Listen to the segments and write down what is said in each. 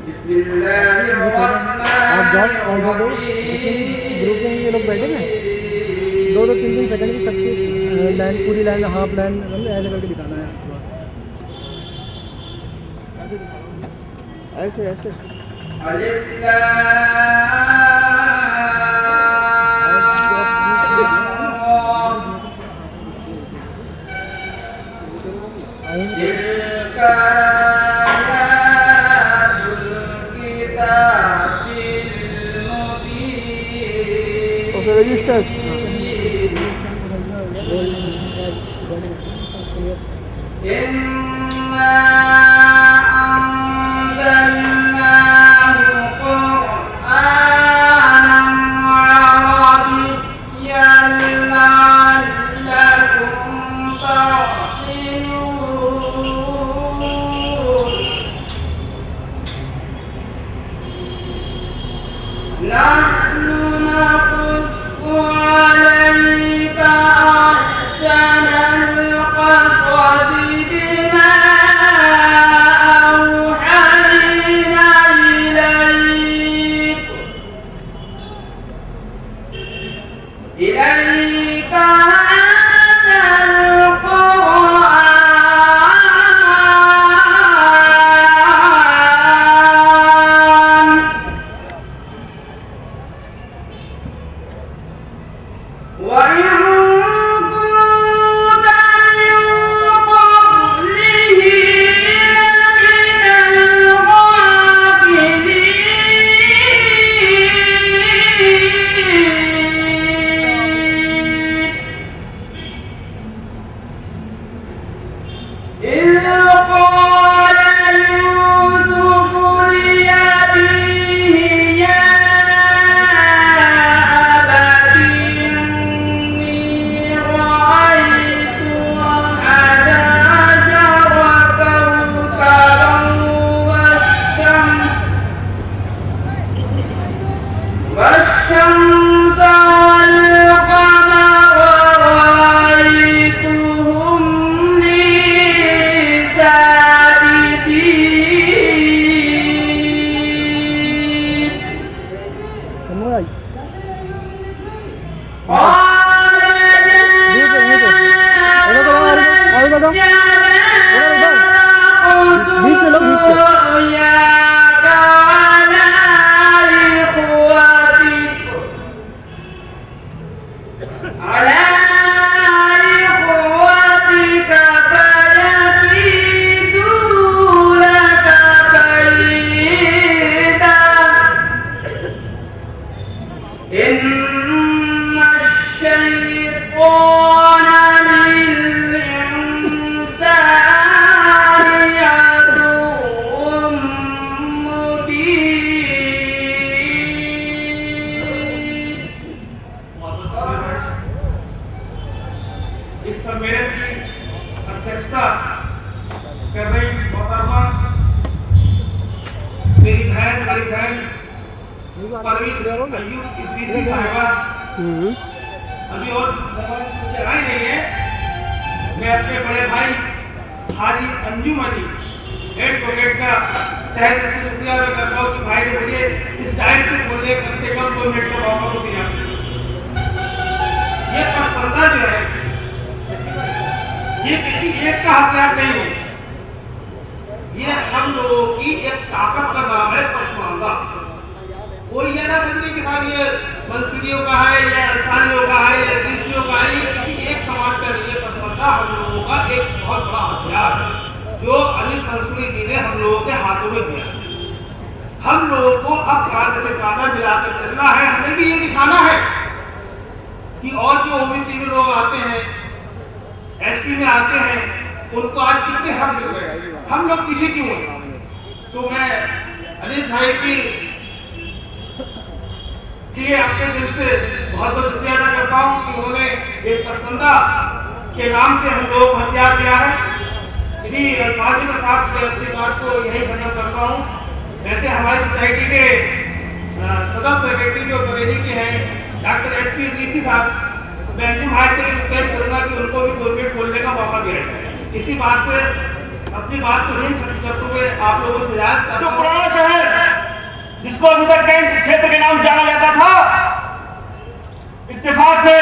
आप जाओ ऑर्डर दो, ग्रुप में ये लोग बैठे ना, 2-3 सेकंड की सबकी लाइन, पूरी लाइन, हाफ लाइन, मतलब ऐसे करके दिखाना है। ऐसे ऐसे रजिस्टर अभी और आई नहीं है। मैं अपने बड़े भाई हाजी अंजुम अली एडवोकेट का तहे दिल से शुक्रिया अदा करता हूँ कि भाई ने मुझे इस डायट से बोलने कम से कम 2 मिनट का मौका को दिया। ये पसपर्दा जो है ये किसी एक का हथियार नहीं है, ये हम लोगों की एक ताकत का नाम है पसमानदा। कोई ये ना समझे कि साहब ये मंसूरियों का है या अंसारियों का है या तीसरियों का है, ये किसी एक समाज का नहीं है। पसमानदा हम लोगों का एक बहुत बड़ा हथियार है जो अनिस मंसूरी जी ने हम लोगों के हाथों में दिया। हम लोगों को अब कांधे से कांधा मिलाकर चलना है। हमें भी ये दिखाना है कि और जो ओबीसी में लोग आते हैं, एससी में आते हैं, उनको आज कितने हक मिल गए, हम लोग पीछे क्यों हैं। तो मैं अनिस भाई की अपने दिल से बहुत बहुत शुक्रिया अदा करता हूँ कि उन्होंने एक पसमानदा के नाम से हम लोगों को हथियार दिया है। इन्हीं अल्फाज के साथ मैं अपनी बात को यही खत्म करता हूँ। वैसे हमारी सोसाइटी के सदस्य सेक्रेटरी जो बरेली के हैं डॉक्टर एसपी ऋषि साहब, मैं अंतिम भाई से रिक्वेस्ट करूँगा कि उनको भी कोलगेट खोलने का मौका दिया जाए। इसी बात से अपनी बात को नहीं खत्म करते हुए आप लोगों से याद जिसको अभी तक कैंट क्षेत्र के नाम जाना जाता था, इत्तेफाक से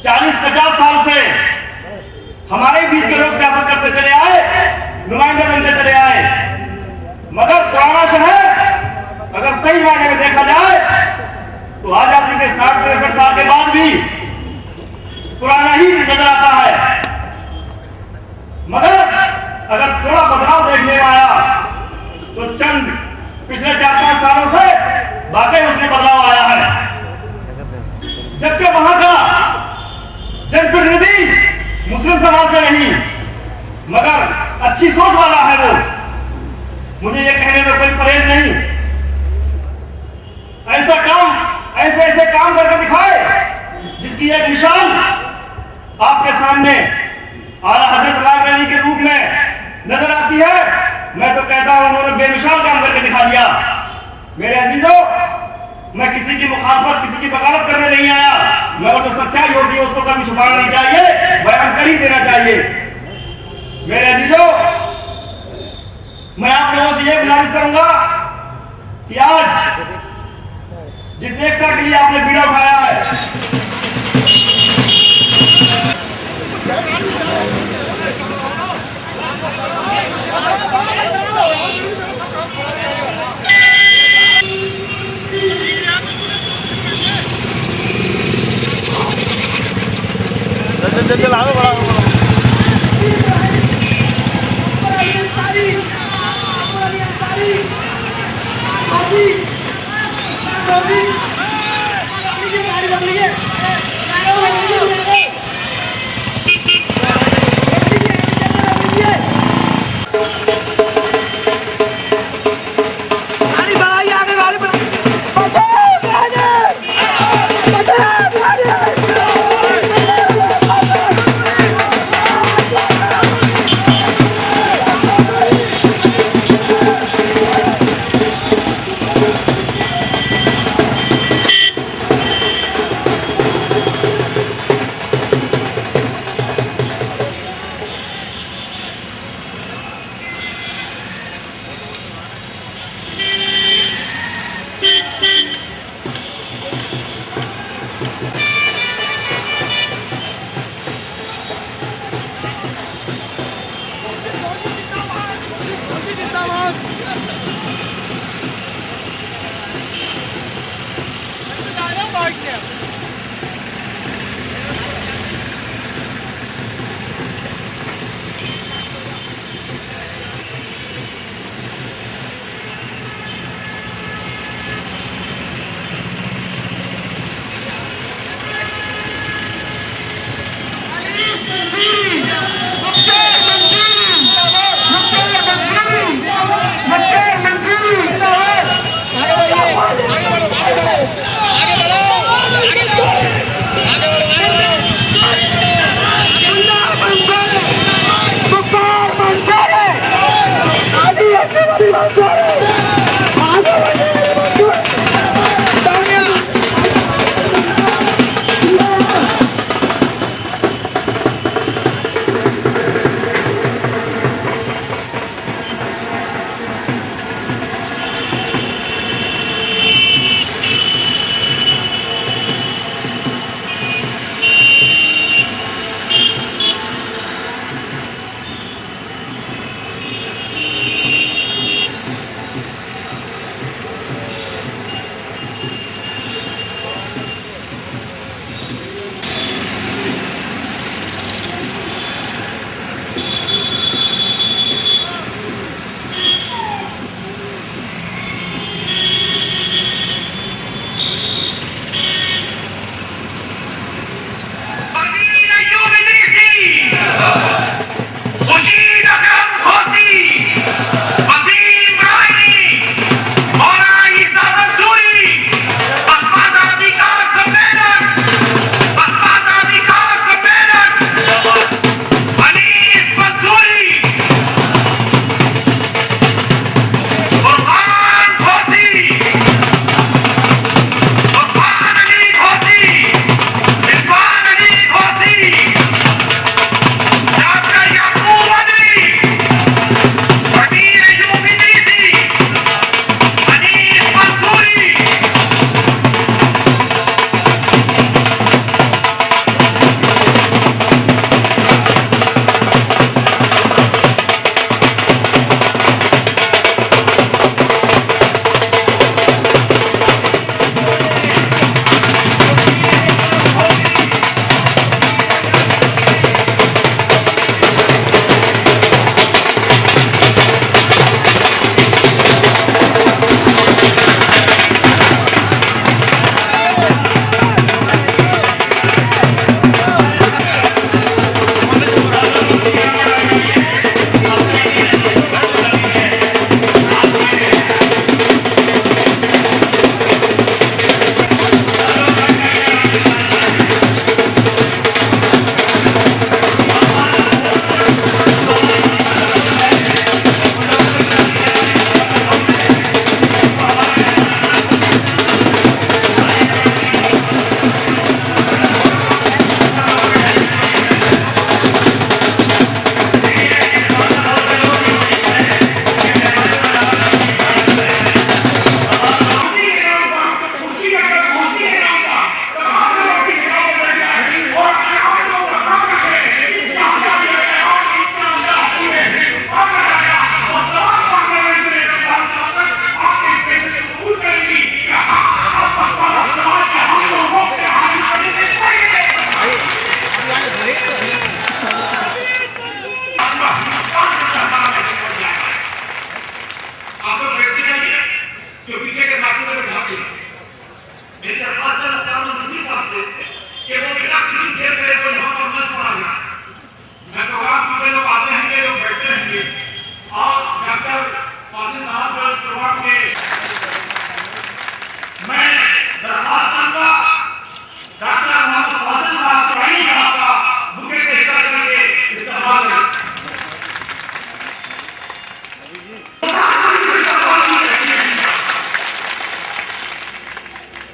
40-50 साल से हमारे बीच के लोग सियासत करते चले आए, नुमाइंदे बनते चले आए। मगर पुराना शहर अगर सही मायने में देखा जाए तो आजादी के 60-63 साल के बाद भी पुराना ही नजर आता है। मगर अगर थोड़ा बदलाव देखने में आया तो चंद पिछले 4-5 सालों से वाकई उसमें बदलाव आया है। जबकि वहां का जनप्रतिनिधि मुस्लिम समाज से नहीं मगर अच्छी सोच वाला है वो, मुझे ये कहने में कोई परहेज नहीं। ऐसे काम करके दिखाए जिसकी एक मिसाल आपके सामने आला हजरत लाल अली के रूप में नजर आती है। मैं तो कहता हूं उन्होंने बेमिसाल काम करके दिखा दिया। मेरे अजीजों, मैं किसी की मुखालफत, किसी की बगावत करने नहीं आया। मैं वो जो सच्चाई होती है उसको कभी छुपाना नहीं चाहिए, बयान कर ही देना चाहिए। मेरे अजीजों, मैं आप लोगों से ये गुजारिश करूंगा कि आज जिस एकता के लिए आपने बीड़ा उठाया है, चल आगे बढ़ा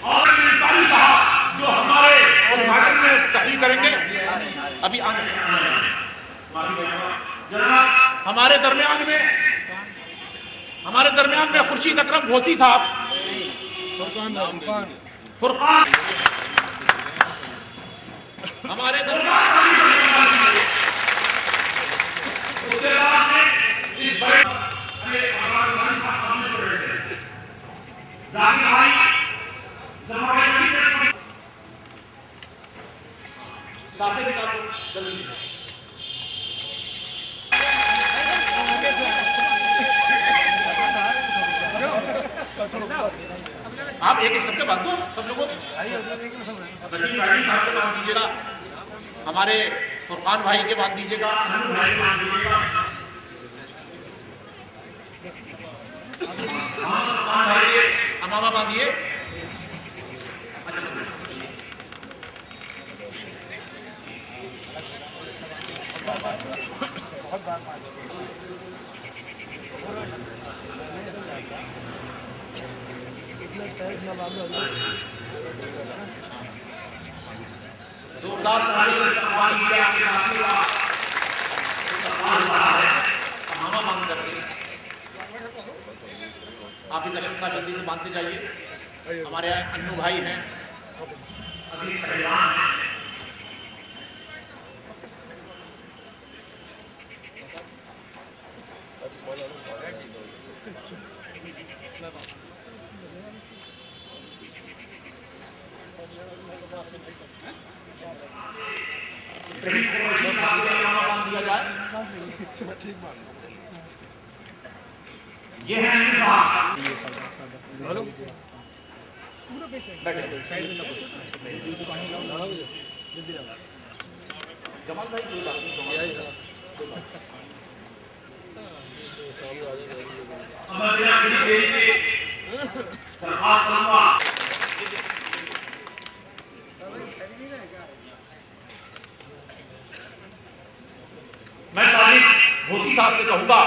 और इंसानी साहब जो हमारे उद्घाटन में तहरीर करेंगे अभी आने हमारे दरमियान में खुर्शीद अकरम घोसी साहब, फुरकान हमारे साफे निकाल जल्दी। आप एक एक सबके बात दो, सब लोगों नसीम भाई साहब के बात दीजिएगा, हमारे फुरकान भाई के बात दीजिएगा, भाई के बात दीजिएगा, फुरकान भाई के अमामा बांधिए। जोरदार ताली से इस्तेमाल किया आपके साथी का इस्तेमाल हो रहा है। अमामा बांध करके आप इस अशोक साहब जल्दी से बांधते जाइए। हमारे अन्नू भाई हैं, अभी पहलवान हैं। दिया जाए ये है जमाल भाई कोई बात नहीं, मैं सादिक घोसी साहब से कहूंगा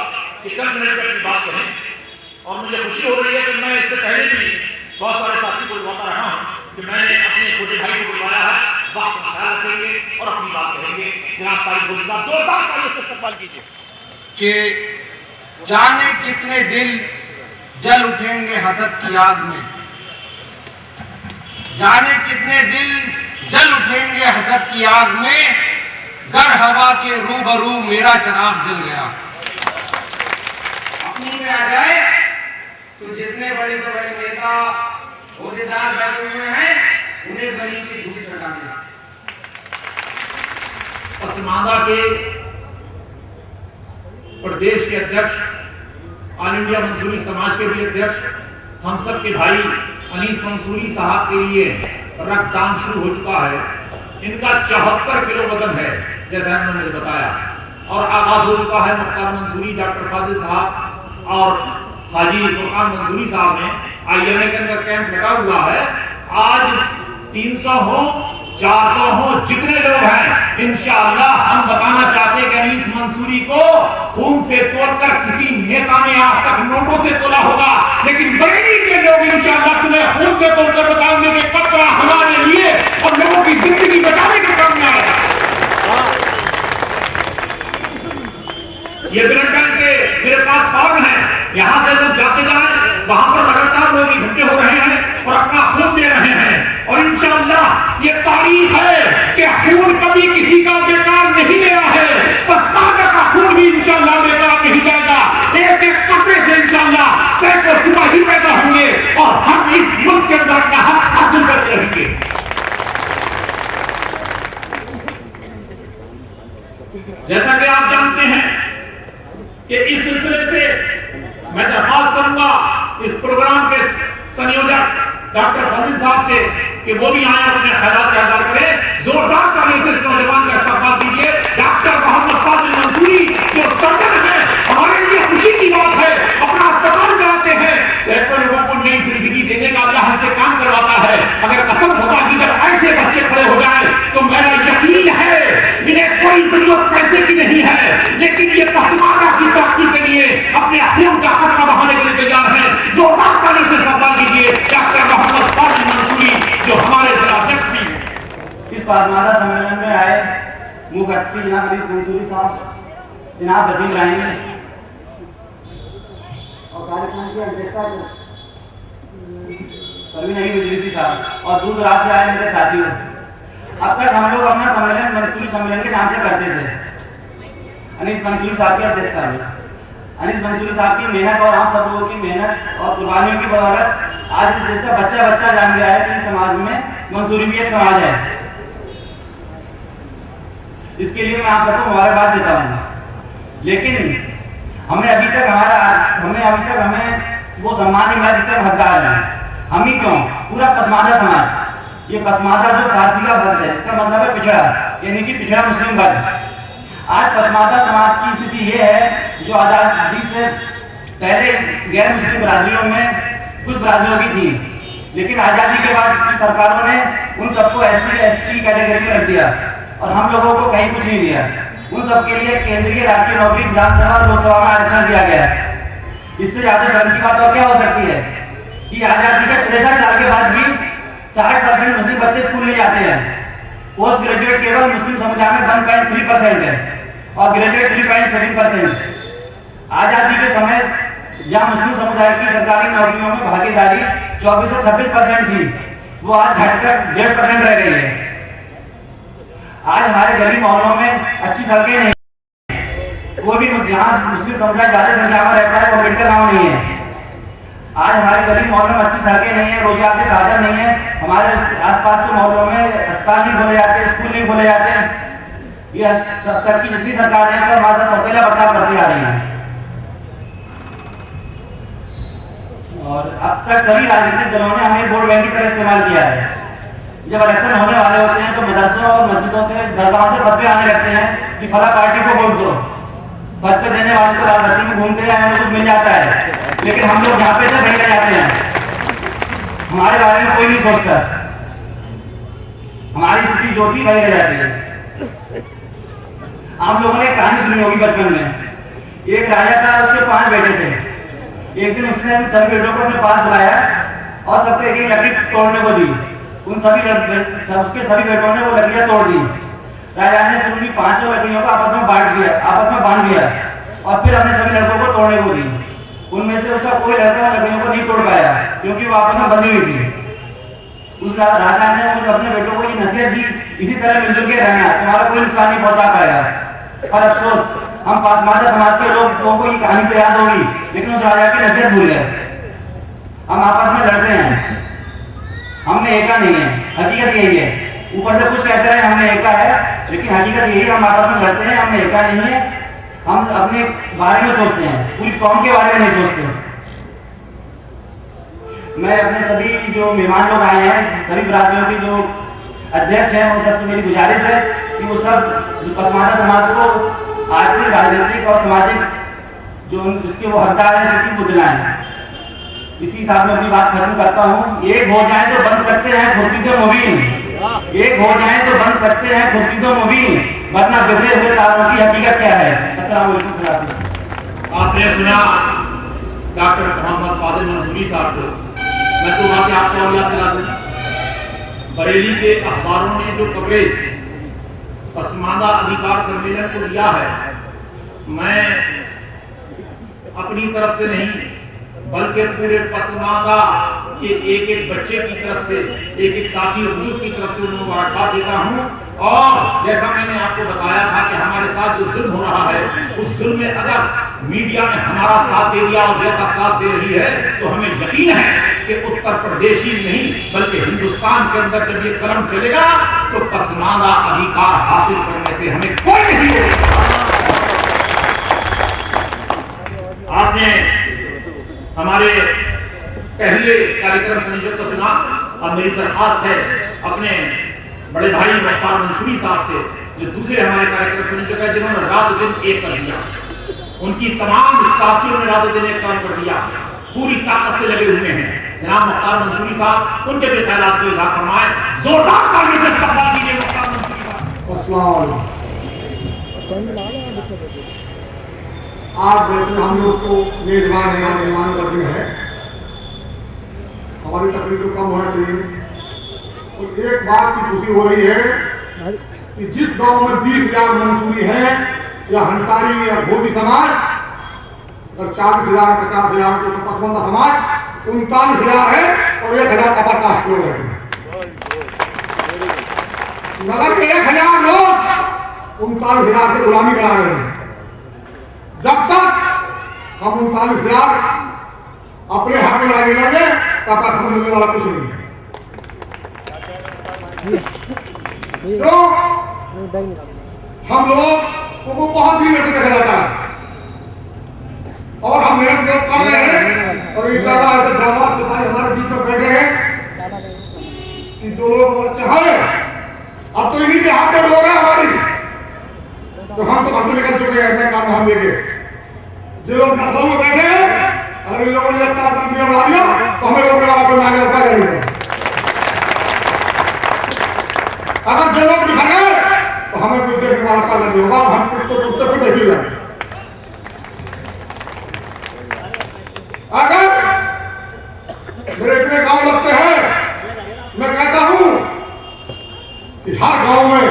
कि चंद मिनट अपनी बात करें। और मुझे खुशी हो रही है कि मैं इससे पहले भी बहुत सारे साथी को बुलवाता रहा हूं कि मैंने अपने छोटे भाई को बुलवाया है, बात का ख्याल रखेंगे और अपनी बात कहेंगे। जनाब सादिक घोसी साहब जोरदार तालियों से इस्तकबाल कीजिए। कि जाने कितने दिल जल उठेंगे हसद की आग में, जाने कितने दिल जल उठेंगे हसद की आग में, गर हवा के रूबरू मेरा चराग जल गया। अपनी में आ जाए तो जितने बड़े से बड़े नेता ओहदेदार बैठे हुए हैं उन्हें जमीन की धूल चटा दें। पसमानदा के प्रदेश के अध्यक्ष, ऑल इंडिया मंसूरी समाज के भी अध्यक्ष, हम सब के भाई अनीस मंसूरी साहब के लिए रक्तदान शुरू हो चुका है। इनका 74 किलो वजन है जैसा उन्होंने बताया, और आगाज हो चुका है। मुख्तार मंसूरी, डॉक्टर फाजिल साहब और हाजी फुरकान मंसूरी साहब ने IMA के अंदर कैंप लगा हुआ है। आज 300 हो 400 हो जितने लोग हैं, इंशाअल्लाह हम बताना चाहते हैं कि अनीस मंसूरी को खून से तोड़कर किसी नेता ने आज तक नोटों से तोला होगा, लेकिन बरेली के लोग इंशाअल्लाह तुम्हें खून से तोड़कर बताने के कतरा हमारे लिए और लोगों की जिंदगी बचाने के काम में आएगा। ये ब्लड बैंक के मेरे पास फॉर्म है, यहाँ से लोग जाते जाए, वहां पर लगातार लोग इकट्ठे हो रहे हैं और अपना खून दे रहे हैं। और इंशाअल्लाह ये तारीख है कि खून कभी किसी का बेकार नहीं गया है, पछताने का खून भी इंशाअल्लाह बेकार नहीं जाएगा। एक एक कपड़े से इंशाअल्लाह सैकड़ों सिपाही पैदा होंगे और हम इस मुल्क के अंदर अपना हक हासिल करते रहेंगे। जैसा कि आप जानते हैं कि इस सिलसिले से मैं दरख्वास्त करूंगा इस प्रोग्राम के संयोजक डॉक्टर फाजिल साहब से कि वो भी आए अपने ख्यालात का इज़हार करें। जोरदार तालियों से इस नौजवान का इस्तकबाल कीजिए। डॉक्टर मोहम्मद फाजिल मंसूरी जो सर्जन है, हमारे लिए खुशी की बात है, अपना अस्पताल चलाते हैं, सैकड़ों लोगों को नई जिंदगी देने का अल्लाह से काम करवाता है। अगर कसम होता कि जब ऐसे बच्चे खड़े हो जाए तो मेरा यकीन है इन्हें कोई जरूरत पैसे की नहीं है, लेकिन ये पसमानदा की तरक्की के लिए लिए अपने खून का खतरा बहाने के लिए तैयार है। जोरदार ताली से सवाल कीजिए डॉक्टर मोहम्मद फाजिल मंसूरी जो हमारे जिलाध्यक्ष भी हैं। इस पसमानदा सम्मेलन में आए मुख्य अतिथि जनाब अनीस मंसूरी साहब, जनाब वसीम इब्राहिम और कार्यक्रम की अध्यक्षता परवीन मजलिसी साहब और दूर दराज से आए मेरे साथियों। अब तक हम लोग अपना सम्मेलन मंसूरी सम्मेलन के नाम से करते थे, अनीस मंसूरी साहब की अध्यक्षता में। अनीस मंसूरी साहब की मेहनत और हम सब लोगों की मेहनत और कुर्बानियों की बदौलत आज इस देश का बच्चा बच्चा जान गया है कि इस समाज में मंसूरी भी एक समाज है। इसके लिए मैं आप सबको मुबारकबाद देता हूँ। लेकिन हमें अभी तक हमें वो सम्मान नहीं मिला जिसका हम हकदार हैं। हम ही क्यों, पूरा पसमानदा समाज, ये पसमानदा जो फारसी का शब्द है, इसका मतलब है पिछड़ा, यानी कि पिछड़ा मुस्लिम वर्ग। आज पसमानदा समाज की स्थिति ये है जो आजादी से पहले गैर मुस्लिम बरादरियों में कुछ बरादरियों की थी, लेकिन आजादी के बाद की सरकारों ने उन सबको SC/ST कैटेगरी में रख दिया और हम लोगों को कहीं कुछ नहीं दिया। उन सबके लिए केंद्रीय राष्ट्रीय नौकरी विधानसभा और लोकसभा में आरक्षण दिया गया है। इससे ज्यादा शर्म की बात और क्या हो सकती है कि आजादी के 63 साल के बाद भी 60% मुस्लिम बच्चे स्कूल नहीं जाते हैं। पोस्ट ग्रेजुएट केवल मुस्लिम समुदाय में 1.3% है और ग्रेजुएट 3.7%। आजादी के समय जहां मुस्लिम समुदाय की सरकारी नौकरियों में भागीदारी 24 से 26% थी, वो आज घटकर 1.5% रह गई है। आज हमारे गली मोहल्लों में अच्छी सड़कें नहीं, कोई भी जहाँ मुस्लिम समुदाय ज्यादा संख्या में रहता है वो अम्बेडकर गाँव नहीं है। आज हमारे गली मोहल्लों में अच्छी सड़कें नहीं है, रोजगार के साधन नहीं है, हमारे आसपास के मोहल्लों में अस्पताल नहीं खोले जाते, स्कूल नहीं खोले जाते। ये सब तक की जितनी सरकार है सब हमारे सौतेला बर्ताव करती आ रही है। और अब तक सभी राजनीतिक दलों ने हमें वोट बैंक की तरह इस्तेमाल किया है। जब इलेक्शन होने वाले होते हैं तो मदरसों और मस्जिदों से दरगाहों से फतवे आने लगते हैं कि फला पार्टी को वोट दो। फतवे देने वाले तो राजनीति में घूमते हैं, हमें कुछ मिल जाता है, लेकिन हम लोग यहाँ पे से बह जाते हैं, हमारे बारे में कोई नहीं सोचता, हमारी स्थिति जो थी वही रह जाती है। आप लोगों ने कहानी सुनी होगी बचपन में, एक राजा था, उसके 5 बेटे थे। एक दिन उसने सभी बेटों को अपने पास बुलाया और सबको एक एक लकड़ी तोड़ने को दी। उन उसके सभी बेटों ने वो लकड़ियां तोड़ दी। राजा ने फिर उनकी 5 लकड़ियों को आपस में बांट दिया और फिर अपने सभी लड़कों को तोड़ने को दी। उनमें से उसका कोई लड़का लकड़ियों को नहीं तोड़ पाया क्योंकि वो आपस में बंधी हुई थी। उस राजा ने अपने बेटों को ये नसीहत दी, इसी तरह मिलजुल के रहना, तुम्हारा कोई नुकसान नहीं पहुंचा पाएगा। पर अफसोस हम पसमानदा समाज के लोगों को ये कहानी तो याद होगी, लेकिन उस राजा की नसीहत भूल गए। हम आपस में लड़ते हैं, हमने एका नहीं है, हकीकत यही है। ऊपर से कुछ कहते रहे हमने एका है, लेकिन हकीकत यही है, हम आपस में लड़ते हैं, हमने एका नहीं है। हम अपने बारे में सोचते हैं, पूरी कौम के बारे में नहीं सोचते। मैं अपने सभी जो मेहमान लोग आए हैं, सभी बरादरियों की जो अध्यक्ष हैं, उन सबसे मेरी गुजारिश है कि वो सब पसमानदा समाज को आर्थिक, राजनीतिक और सामाजिक जो जिसके वो हकदार है उसकी को दिलाएं। इसी हिसाब में अपनी बात खत्म करता हूँ। एक हो जाए तो बन सकते हैं खुर्शीदो मुबीन, एक हो जाए तो बन सकते हैं खुर्शीदो मुबीन, वरना बिखरे हुए तारों की हकीकत क्या है। अस्सलाम वालेकुम। आपने सुना डॉक्टर मोहम्मद फाजिल मंसूरी साहब को। मैं तो वहां से आपको और याद दिला दूं, बरेली के अखबारों ने जो कवरेज पसमानदा अधिकार सम्मेलन को दिया है, मैं अपनी तरफ से नहीं बल्कि पूरे पसमानदा के एक एक बच्चे की तरफ से, एक एक साथी बुजुर्ग की तरफ से उन्हें मुबारकबाद देता हूँ। और जैसा मैंने आपको बताया था कि हमारे साथ जो जुल्म हो रहा है, उस जुल्म में अगर मीडिया ने हमारा साथ दे दिया और जैसा साथ दे रही है, तो हमें यकीन है कि उत्तर प्रदेश ही नहीं बल्कि हिंदुस्तान के अंदर जब ये कलम चलेगा तो पसमानदा अधिकार हासिल करने से हमें कोई नहीं रोकेगा। आपने हमारे पहले कार्यक्रम संयोजक को सुना। अब मेरी दरखास्त है अपने बड़े भाई मुख्तार मंसूरी साहब से, जो दूसरे हमारे कार्यक्रम संयोजक है, जिन्होंने रात दिन एक कर दिया। उनकी तमाम साथियों ने रात दिन एक काम कर दिया, पूरी ताकत से लगे हुए हैं। जनाब मुख्तार मंसूरी साहब, उनके भी ख्यालात को इजाफा फरमाएं। जोरदार ताली से इस्तकबाल कीजिए मुख्तार मंसूरी साहब। आज वैसे हम लोग को मेजबान है, मेहमान का दिन है, हमारी तकलीफ तो कम होना चाहिए। और एक बात की खुशी हो रही है कि जिस गांव में 20,000 मंसूरी है या हंसारी या भोजी समाज, अगर 40,000 50,000 तो पसमंदा समाज 39,000 है और 1,000 अपर कास्ट लोग हैं। नगर के 1,000 लोग 39,000 से गुलामी करा रहे हैं। जब तक हम 39,000 अपने हक में लड़ाई लड़ेंगे तब तक हमें मिलने वाला कुछ नहीं है। तो हम लोग को बहुत ही मेहनत देखा जाता है और हम मेहनत लोग कर रहे हैं और इंशाल्लाह ऐसे ड्रामा सिपाही हमारे बीच में बैठे हैं कि जो लोग चाहे अब तो इन्हीं के हाथ में डोर है हमारी, तो हम तो घर से निकल चुके हैं अपने काम हम लेके। जो लोग नस्लों में बैठे हैं अगर इन लोगों ने 4 कंपनियां बना दिया तो हमें लोग बड़ा आगे रखा जाएगा। अगर जो लोग दिखा गए तो हमें कुछ देर के बाद नहीं होगा, हम कुत्ते फिर देखी जाएंगे। अगर मेरे इतने गांव लगते हैं, मैं कहता हूं कि हर गांव में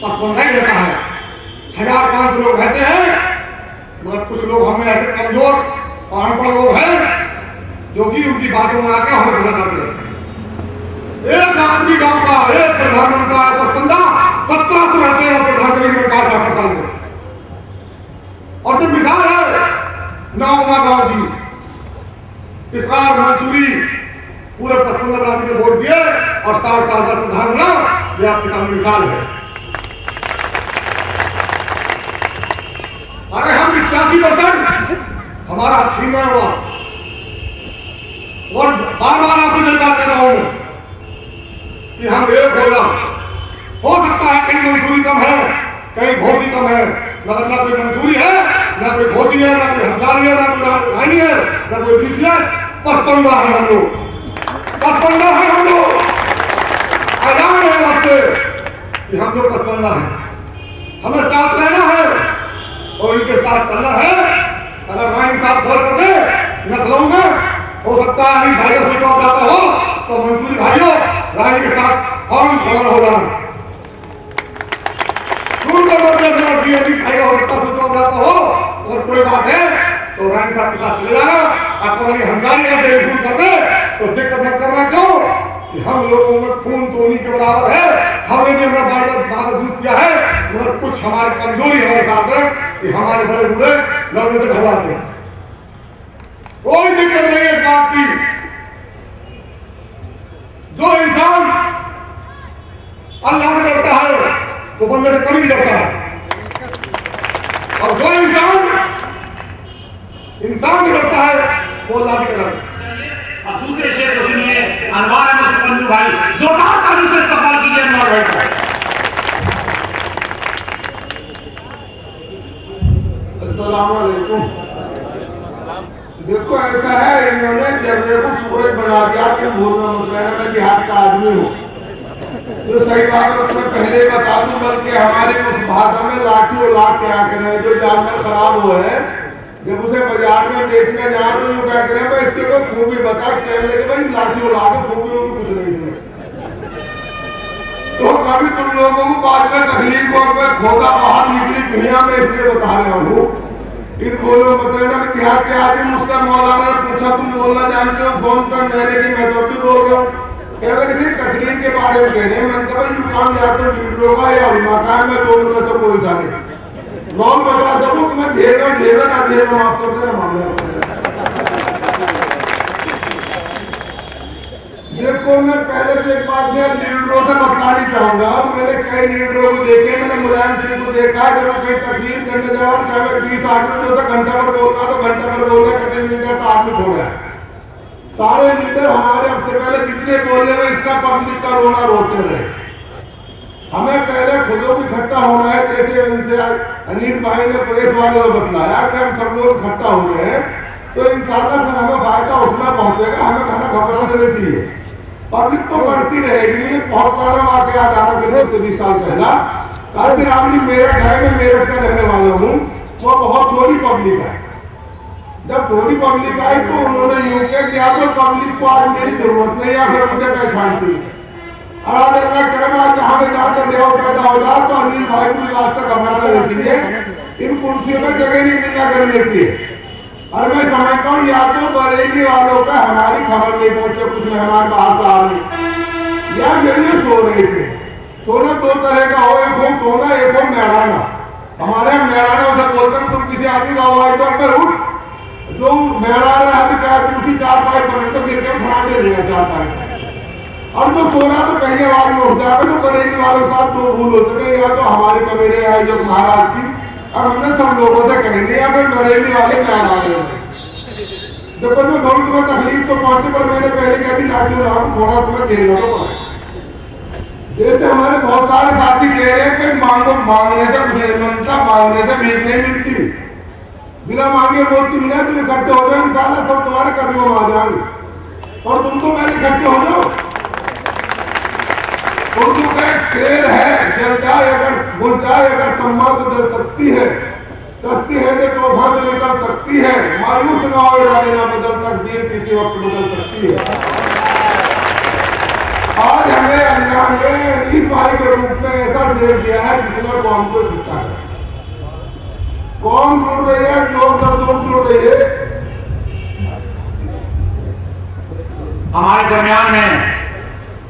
पसमंदा ही रहता है। 1000-500 लोग रहते हैं, मगर कुछ लोग हमें ऐसे कमजोर और अनपढ़ लोग हैं जो कि उनकी बातों में आकर हमें भला करते हैं। एक आदमी गांव का एक प्रधानमंत्री का पसमंदा 17 रहते हैं प्रधानमंत्री में 5 साल में। और जो मिसाल है नाउमा गांव की, इसरार मंसूरी पूरे पसमंदा राशि के वोट दिए और 60 साल का प्रधान बना, यह आपके सामने मिसाल है। अरे हम 85% हमारा छीना हुआ और बार-बार आपको जनता कर रहा हूं कि हम एक हो सकता है कहीं मंसूरी कम है, कहीं घोसी कम है, मगर ना कोई मंसूरी है, ना कोई घोसी है, ना कोई हंसारी है, ना कोई रानी है, ना कोई बीसी है। 55 है हम लोग, 55 है हम लोग। ऐलान है आपसे कि हम लोग 55 हैं, हमें साथ रहना है और इनके साथ चलना है। अगर रानी साथ घर कर दे नस्लों में, हो सकता है अभी भाइयों से चौक जाता हो तो मंसूरी भाइयों रानी के साथ फौरन खबर हो जाना। चौक जाता हो और कोई बात है तो रानी साहब के साथ चले जाना। आपको हंसारी से कर दे तो दिक्कत मत करना। क्यों कि हम लोगों में खून तो उन्हीं के बराबर है, हमने भी अपना बात दूध किया है, मगर कुछ हमारी कमजोरी हमारे साथ है कि हमारे बड़े बूढ़े लड़ने से घबराते हैं। कोई दिक्कत नहीं है इस बात की। जो इंसान अल्लाह से डरता है तो बंदे से कभी नहीं डरता है, और जो इंसान भी डरता है वो अल्लाह से डरता है। अब दूसरे शेर को सुनिए, अनवार अहमद पन्नू भाई, जोरदार ताली से इस्तकबाल कीजिए अनवार भाई का। अस्सलाम वालेकुम। देखो ऐसा है, इन्होंने जर्रे को सूरज बना दिया कि भूलना मत रहना मैं जिहाद का आदमी हूँ। तो सही बात है, मैं पहले बता दूं, बल्कि हमारी उस भाषा में लाठी और लाठ क्या करें, जो जानवर खराब हुए हैं जब उसे बाजार में देखने जा तो यूं क्या करें, मैं इसके कोई खूबी बता चल कि भाई लाठी और लाठ खूबी हो कुछ नहीं है। तो कभी तुम लोगों को बाद में तकलीफ को मैं खोदा बाहर निकली दुनिया में इसलिए बता रहा हूँ। फिर बोलो मतलब कि क्या क्या आदमी मुझसे मौलाना ने पूछा तुम बोलना जानते हो, फोन पर मैंने की मैं तो भी बोल रहा हूँ। कह रहे कि तकलीफ के बारे में कह रहे हैं, मैंने कहा यू काम या तो वीडियो का या मकान में दोनों में से कोई सारे नॉन बता सकूं मैं घेरा ना घेरा माफ करते ना मामला। देखो मैं पहले तो एक बात लीडरों से बतानी चाहूंगा, मैंने कई लीडरों को देखे, मैंने मुलायम सिंह को देखा जब कहीं तकलीफ करने जाओ, चाहे 20 आदमी जो घंटा भर बोल रहा तो घंटा भर बोल रहा, कटे मिल गया तो आदमी छोड़ा। सारे लीडर हमारे हमसे पहले कितने बोलने में इसका पब्लिक का रोना रोते रहे। हमें पहले खुदों को इकट्ठा होना है, जैसे इनसे अनिल भाई ने पुलिस वालों को बतलाया कि हम सब लोग इकट्ठा हो गए हैं तो इंशाल्लाह फिर हमें फायदा उतना पहुंचेगा, हमें खाना घबरा देनी चाहिए। पब्लिक तो बढ़ती रहेगी। बहुत बड़ा वाकया 18 से 20 साल पहला काशी रामली मेरठ है, मैं मेरठ का रहने वाला हूँ। वो बहुत थोड़ी पब्लिक है। जब थोड़ी पब्लिक आई तो उन्होंने यूं किया तो पब्लिक को आज मेरी जरूरत नहीं है, फिर मुझे पहचानती है। और जहाँ में जाकर लेआउट पैदा हो जाए तो अनिल भाई को आज तक घबराना रखिए, इन कुर्सियों में जगह नहीं मिलना करने की। और मैं समझता हूँ या तो बरेली वालों का हमारी खबर नहीं पहुंचे, कुछ मेहमान बाहर से आ रहे या जरिए सो रहे थे। सोना दो तरह का हो, एक हो सोना, एक हो मेहराना। हमारे यहाँ मेहराना उसे बोलते हैं, तुम किसी आदमी का आवाज कर उठ, जो मेहराना है क्या उसी 4-5 मिनट तो गिर के खड़ा दे देगा 4-5। और जो सोना तो कहने वाले में उठ जाएगा, तो बरेली वालों के साथ दो भूल हो सके, या तो हमारी कमेरे आई जो महाराज की, और हमने सब लोगों से कह दिया फिर बरेली वाले क्या आ रहे हैं। जब तक मैं बहुत तुम्हें तकलीफ तो पहुंची, पर मैंने पहले कह दी चाचू राम थोड़ा तुम्हें झेल लो। जैसे हमारे बहुत सारे साथी कह रहे हैं कि मांगो, मांगने से कुछ नहीं बनता, मांगने से भीख नहीं मिलती, बिना मांगे बोलती मिला तुम इकट्ठे हो जाए, इंशाल्लाह सब तुम्हारे कर्मों में आ जाएंगे। और तुम तो पहले इकट्ठे हो जाओ। उर्दू का एक शेर है, जल जाए अगर भूल जाए अगर सम्मा तो जल सकती है, कश्ती है तो तोहफा से निकल सकती है, मायूस न हो इरादे ना बदल, तकदीर किसी वक्त बदल सकती है। आज हमें अल्लाह ने अनीस भाई के रूप में ऐसा शेर दिया है जिसमें कौम को जीता है। कौम जुड़ रही है, लोग जुड़ रही है। हमारे दरमियान में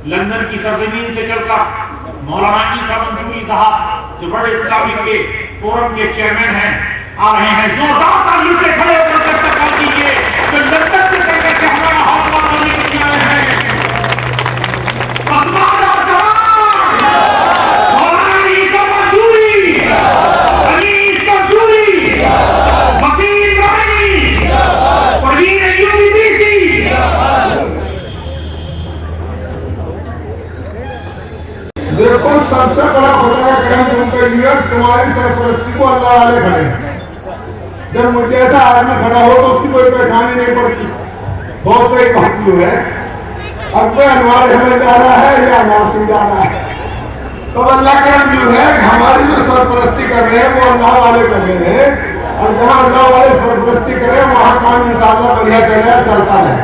लंदन की सरजमीन से चलकर मौलाना ईसा मंसूरी साहब जो बड़े इस्लामिक के फोरम के चेयरमैन हैं, आ रहे हैं। जोरदार तालियों से खड़े होकर इस्तकबाल कीजिए जो लंदन से चलकर के हमारा हौसला बढ़ाने के लिए आए हैं। मौलाना ईसा मंसूरी, अनीस मंसूरी, वसीम रानी, परवीन अयूबी दीसी। देखो सबसे बड़ा खुदा का करम तुम पे लिया, तुम्हारी सरपरस्ती को अल्लाह वाले खड़े हैं। जब मुझे ऐसा आदमी खड़ा हो तो उसकी कोई परेशानी नहीं पड़ती। बहुत सही बात जो है, अब कोई अनवार हमें जा रहा है या अनवार सिंह जा रहा है, तो अल्लाह करम जो है हमारी जो सरपरस्ती कर रहे हैं वो अल्लाह वाले कर रहे हैं। और जहाँ अल्लाह वाले सरपरस्ती करें वहाँ काम इंशाअल्लाह बढ़िया चलता है।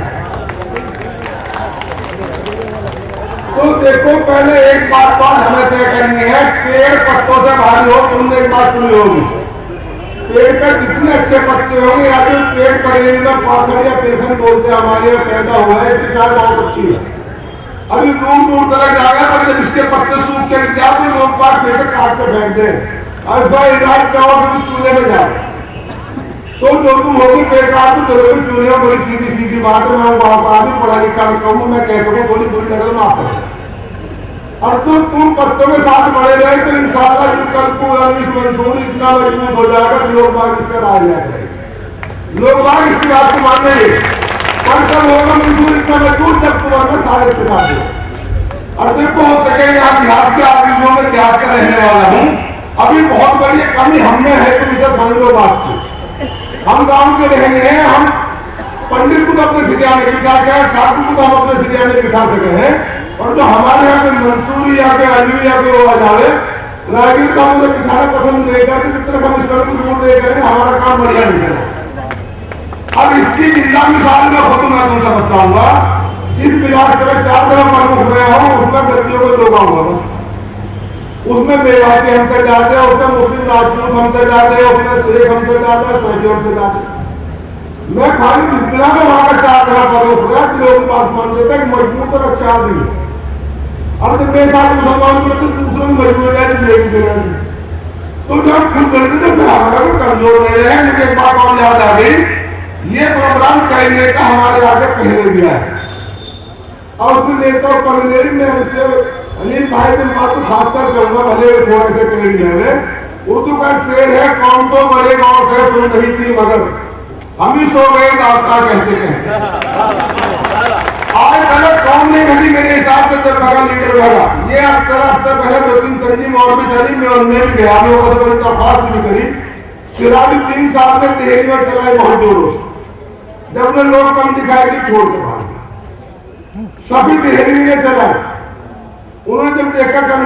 तो देखो पहले एक बात हमें तय करनी है, पेड़ पत्तों से भारी हो। तुमने एक बात सुनी होगी, पेड़ पर जितने अच्छे पत्ते होंगे या फिर पेड़ पर पाखड़ या पेशन बोलते हमारे यहाँ पैदा हुआ है, इसकी चाय बहुत अच्छी है। अभी दूर दूर तक जाएगा पर जब इसके पत्ते सूख के गया तो लोग पास पेड़ काट के फेंक दे, और इलाज करो फिर चूल्हे में जाओ। तो जो तुम होगी पेड़ काट तो जरूर चूल्हे में, बड़ी सीधी सीधी बात है। मैं आदमी पढ़ा लिखा कहूँ, मैं कह सकूँ थोड़ी बुरी नजर माफ करो। और तुम पत्तों के साथ बड़े रहे तो इंशाअल्लाह कल को मंसूर इतना मजबूत हो जाएगा कि लोग बाग इसका राज आ जाएंगे, लोग बाग इसकी बात को मानेंगे। पर कब होगा मंसूर इतना मजबूत जब तुम्हारे सारे के साथ। और देखो हो सके आप बिहार के आदमियों में त्याग कर रहने वाला हूँ, अभी बहुत बड़ी कमी हमें है, तुम इसे समझ लो बात को। हम गाँव के रहेंगे हैं, हम पंडित को तो अपने सिटिया में बिठा के, साधु को तो हम अपने सिटिया में बिठा सके हैं। और जो हमारे यहाँ पे मंसूरी या पे अली या पे वो आ जाए राजगीर का मुझे बिठाना पसंद नहीं करते, जितने हम इस तरह दूर नहीं करेंगे हमारा काम बढ़िया नहीं चलेगा। अब इसकी जिंदा मिसाल में खुद मैं तुमसे बताऊंगा, इस बिहार से मैं 4 तरफ प्रमुख रहे हूँ, उसमें गलतियों को लोग आऊंगा, उसमें मेवाती हमसे जाते हैं, उसमें मुस्लिम राजपूत हमसे जाते हैं, उसमें शेख हमसे जाते हैं, सैदी हमसे जाते हैं। मैं खाली जितना में वहां का 4 तरफ प्रमुख रहा लोग पास मान देते हैं मजबूर तो अच्छा नहीं। और जब मेरे साथ मुसलमान को तो दूसरों में मजबूर है तो जब खुद करते तो फिर हमारा को कमजोर नहीं रहे। लेकिन एक बात और याद आ गई, ये प्रोग्राम कहने का हमारे आगे पहले दिया है। और उसमें नेता कमेरी में उनसे अनिल भाई से बात को खासकर कहूंगा, भले थोड़े से कह दिया है। उर्दू का शेर है, कौन तो बड़े गाँव से तुम नहीं थी मगर हम ही सो गए दास्ता कहते कहते। आज गलत कौन नहीं घटी मेरे हिसाब से जब बड़ा लीडर रहेगा। ये अक्सर से पहले 2-3 तंजीम और भी चली, मैं उनमें भी गया, लोगों से बड़ी दरख्वास्त भी करी। सिराज 3 साल में तेरी में चलाए बहुत जोरों से, जब उन्हें लोग कम दिखाए कि छोड़ के भाग सभी देहरी में चला। उन्होंने जब देखा कम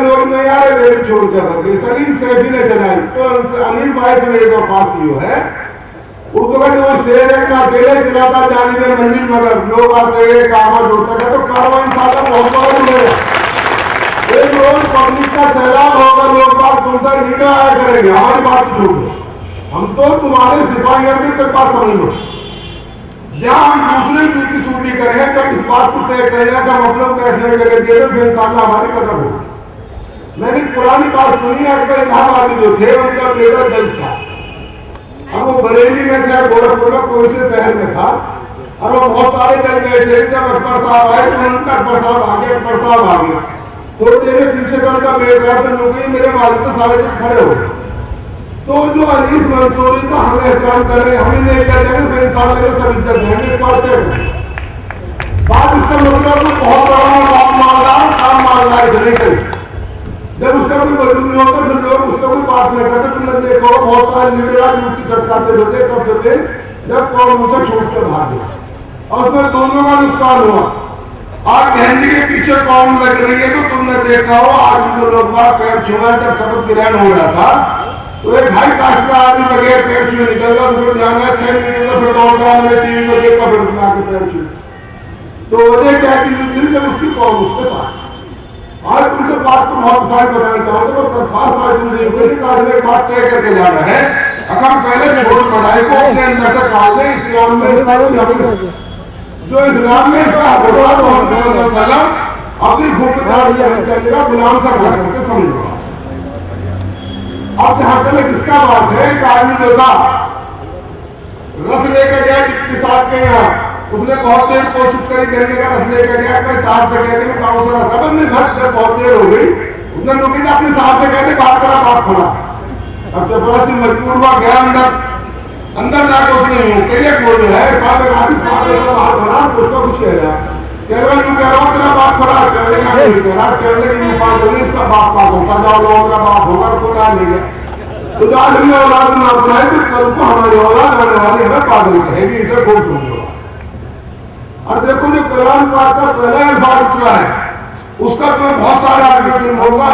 लोग नहीं आ रहे रेल छोड़ कर रखे, सलीम सैफी ने चलाई तो अनिल भाई से मेरे को पास की है उर्दू का जो शेर है का अकेले चलाता जाने में मंजिल मगर लोग आते हैं कामत होता है तो कारवां सादा बहुत बड़ा है। एक रोज पब्लिक का सैलाब होगा, लोग बात तुमसे लीडर आया करेंगे, हमारी बात छोड़ दो, हम तो तुम्हारे सिपाही के पास समझ लो जहां हम दूसरे ड्यूटी सूटी करें जब इस बात को तय करने का मतलब फैसले करेंगे तो फिर सामने हमारी कदम होगी। मैंने पुरानी बात सुनी अकबर इलाहाबादी जो थे उनका बेटा जज था, अब वो बरेली में था, गोरखपुर में कोई से शहर में था और वो बहुत सारे जज गए थे। जब अकबर साहब आए तो उनका अकबर साहब आगे अकबर साहब आगे थोड़ी देर पीछे का बेटा तो लोग मेरे वाले तो सारे जज खड़े हो गए। तो जो अनीस मंसूरी का हमें एहतराम करें, हमें नहीं कर जाएंगे फिर इंसान लगे सब इज्जत देंगे पढ़ते हैं बात इसका मतलब तो बहुत बड़ा बात मालदार काम मालदार नहीं करें। जब उसका कोई वजूद नहीं होता फिर लोग उसका कोई बात नहीं करते। तुमने देखो बहुत सारे लीडर यूपी चटकाते होते कब होते जब कौन मुझे छोड़ कर भागे और उसमें दोनों का नुकसान हुआ। आज मेहंदी के पीछे कौन लग रही है तो तुमने देखा हो आज जो लोग पैर छुआ जब शपथ ग्रहण हो रहा था तो एक हाई कास्ट का आदमी बगैर पैर छुए निकल गया, उसको ध्यान 6 महीने फिर दौड़ रहा है टीवी में देखा फिर उठा के पैर छुए। तो वजह क्या थी जब उसकी कौन उसके साथ आज तुमसे बात तो बहुत सारी बताना चाहते हो खास बात तुमसे बात तय करके जाना है। अगर पहले छोड़ पढ़ाई को अपने अंदर से काट दें इस्लाम में जो इस्लाम में इसका अपनी चलेगा गुलाम सा करके समझ। अब जहां तक किसका बात है एक आदमी जो था रस लेकर गया डिप्टी साहब के यहाँ, उसने बहुत देर कोशिश करी कहने का रस लेकर गया अपने साहब से कहते हैं काउंसलर साहब ने घर जब बहुत देर हो गई उसने लोग अपने साहब से कहते बात करा बात खोला। अब जब बड़ा सी मजबूर हुआ गया अंदर जाकर उसने कहिए बोल है बात बना उसका कुछ कह रहा कह रहा क्यों कह रहा हूँ तेरा बाप खड़ा करने का नहीं कह रहा करने की बात होगी इसका बाप पास होगा जाओ लोगों का बाप होगा उसको क्या नहीं है तो आज हमें औलाद ना अपनाए तो कल को हमारी औलाद आने वाली हमें पागल कहेगी इसे खूब सुन। और देखो जो कलाम पाक का पहला अल्फाज उतरा है उसका तो बहुत सारा आर्टिकल होगा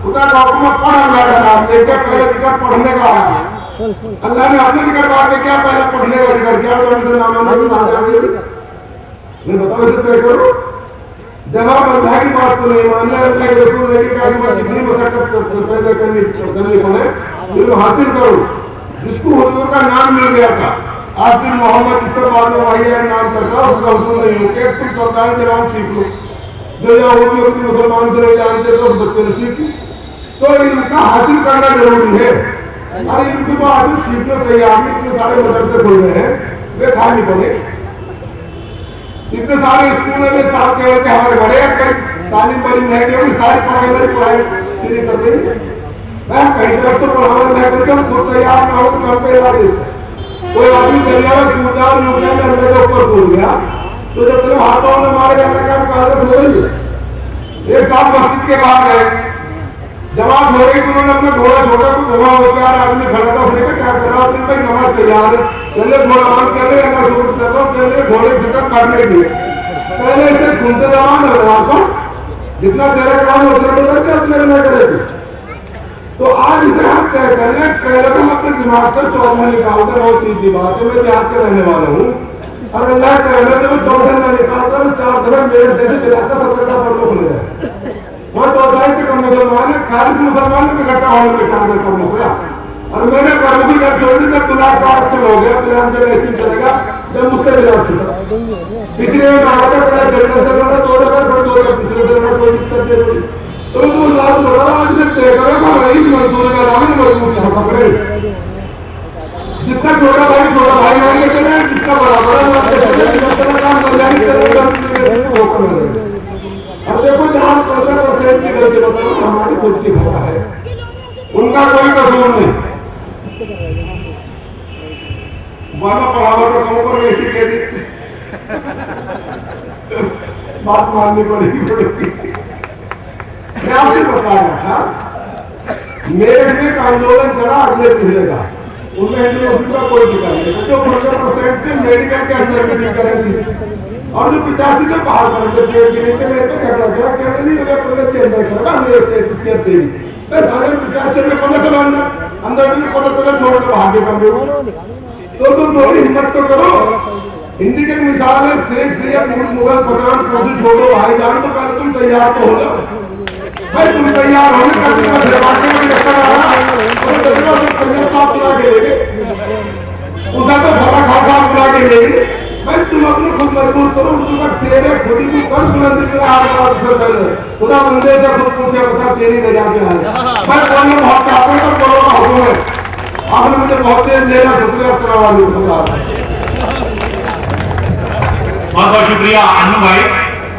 उसका डॉक्यूमेंट पढ़ अल्लाह का नाम लेकर पहले जिक्र पढ़ने का आया अल्लाह ने अपने जिक्र बाद में क्या पहले पढ़ने का जिक्र किया मैं बताओ इसे तय करो जवाब अल्लाह की बात को नहीं मानना अल्लाह के रसूल ने कहा कि जितनी मशक्कत पैदा करनी पड़े फिर हासिल करो। जिसको हुजूर का नाम मिल गया था आज भी मोहम्मद इसके बाद में वही नाम करता उसका हुजूर नहीं हो के तुम सरकार के नाम सीख लो जो यहूदी और मुसलमान से नहीं जानते तो उस बच्चे ने सीखी तो इनका हासिल करना जरूरी है। और इनकी तो आज सीखने तैयार इतने सारे मदरसे खुल रहे हैं वे खाली पड़े इतने सारे स्कूल में साथ के हमारे बड़े तालीम बड़ी महंगी होगी सारी पढ़ाई कर देंगे कहीं तरफ तो पढ़ाना नहीं करके हम खुद तैयार ना हो तो घर पे इलाज कोई आदमी तैयार कूद जाओ यूरिया में अंदर के ऊपर कूद गया तो जब तेरे हाथों में मारे जाने का कहा हो रही है। एक साथ मस्जिद के बाहर गए जमात हो रही तो उन्होंने अपना घोड़ा छोटा तो घोड़ा हो चार आदमी खड़ा था उसने क्या कर रहा है भाई नमाज तैयार है चले घोड़ा मान कर ले अगर शुरू कर रहा हूँ चले घोड़े फिटर काटने के लिए पहले इसे सुनते जमान है वहां पर जितना तेरा काम उतना तो करते अपने न करे तो आज इसे हम तय कर लें पहले तो हम अपने दिमाग से 14 निकालते बहुत सीधी बात है मैं बिहार के रहने वाला हूँ और अल्लाह के रहने जब 14 न निकालता हूँ 4 तरह मेरे जैसे बिलाता 17 का पर्व खुल जाए वह 14 के कम मुसलमान है खालिद मुसलमान में इकट्ठा होने के सामने कम हो गया और मैंने प्रभु जब छोड़ी तब तुलार का अच्छा हो गया प्लान जब ऐसी चलेगा जब उससे बिला छूटा पिछले में कहा था पहले जनरल से बड़ा 2000 फिर 2000 पिछले से कोई दिक्कत नहीं तो वो लाभ बोला आज से तय करेगा रईस मंसूर का नाम मजबूत पकड़े जिसका छोटा भाई नहीं चले जिसका बड़ा काम कल्याण करेगा अब देखो जहां 15% की गलती बताओ हमारी खुद की खबर है उनका कोई कसूर नहीं बाबा पढ़ावा तो कम पर ऐसी कह देते बात माननी पड़ेगी। मैं आपसे बता रहा था मेरठ में आंदोलन चला अगले पिछले का उनमें का कोई दिक्कत नहीं जो 15% से मेडिकल के अंदर में करेंगे और जो 85 तो बाहर कर पेड़ के नीचे मेरे पे कर रहा था, कहने नहीं लगा प्रदेश के अंदर खड़ा हमने इसके तेल बस सारे 85 में 15 चला अंदर भी 15 चला छोड़ के बाहर के कमरे तो तुम थोड़ी हिम्मत तो करो। हिंदी की मिसाल है शेख सैयद मुगल पठान कोशिश छोड़ो भाईजान, तो पहले तुम तैयार तो हो जाओ भाई, तुम तैयार होने का उसका तो भला खासा बुला के लेंगे भाई, तुम अपने खुद मजबूर करो, उसका शेर है खुद ही कर बुलंदी के खुदा बंदे से खुद पूछे बता तेरी ले जाके आए भाई, बोलने बहुत चाहते हैं तो बोलो का हुक्म है, आपने मुझे बहुत देर लेना, शुक्रिया बहुत बहुत शुक्रिया अनु भाई।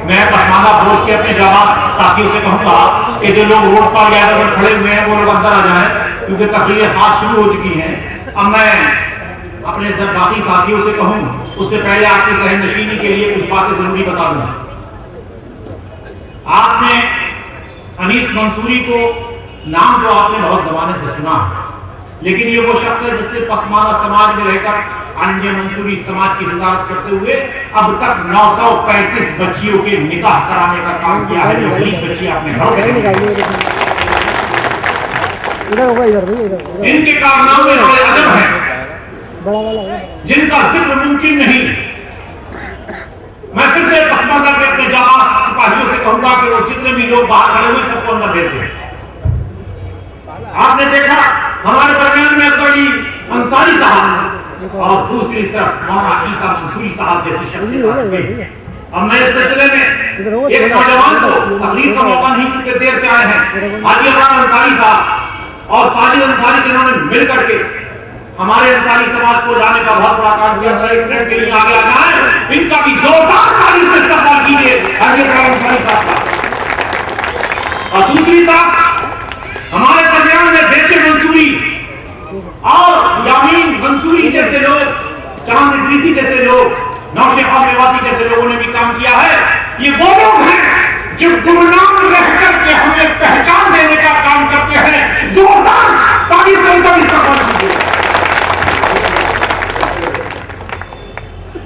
मैं पसमानदा फौज के अपने जाबाज साथियों से कहूंगा कि जो लोग रोड पर ज्यादा खड़े हुए हैं वो लोग अंदर आ जाएं, क्योंकि तकरीरें खास शुरू हो चुकी हैं। अब मैं अपने बाकी साथियों से कहूं उससे पहले आपकी जहन नशीनी के लिए कुछ बातें जरूरी बता दूं। आपने अनीस मंसूरी को नाम तो आपने बहुत जमाने से सुना, लेकिन ये वो शख्स है जिसने पसमानदा समाज में रहकर अन्य मंसूरी समाज की हिदायत करते हुए अब तक 935 बच्चियों के निकाह कराने का काम किया है। जो गरीब बच्ची आपने घर इनके कारनामे बड़े अजब हैं जिनका जिक्र मुमकिन नहीं। मैं फिर से पसमानदा के अपने जाबाज सिपाहियों से कहूंगा कि वो जितने भी लोग बाहर खड़े हुए सबको अंदर भेज दें। आपने देखा हमारे दरमियान में बड़ी अंसारी साहब और दूसरी तरफ मौलाना ईसा मंसूरी साहब जैसे शख्सियत। अब मैं इस सिलसिले में एक नौजवान को तकरीर का मौका नहीं चुके देर से आए हैं, हाजी अंसारी साहब और साजिद अंसारी जिन्होंने मिल करके हमारे अंसारी समाज को जाने का बहुत बड़ा काम किया। एक मिनट के लिए आगे आ जाए, इनका भी जोरदार ताली से इस्तेमाल कीजिए हाजी अंसारी साहब का। और दूसरी तरफ हमारे दरमियान में देशे मंसूरी और यामीन मंसूरी जैसे लोग, चांद इदरीसी जैसे लोग, नौशेखा मेवाती जैसे लोगों ने भी काम किया है। ये वो लोग हैं जो गुमनाम रह करके हमें पहचान देने का काम करते हैं। जोरदार ताली से उनका इस्तेमाल कीजिए।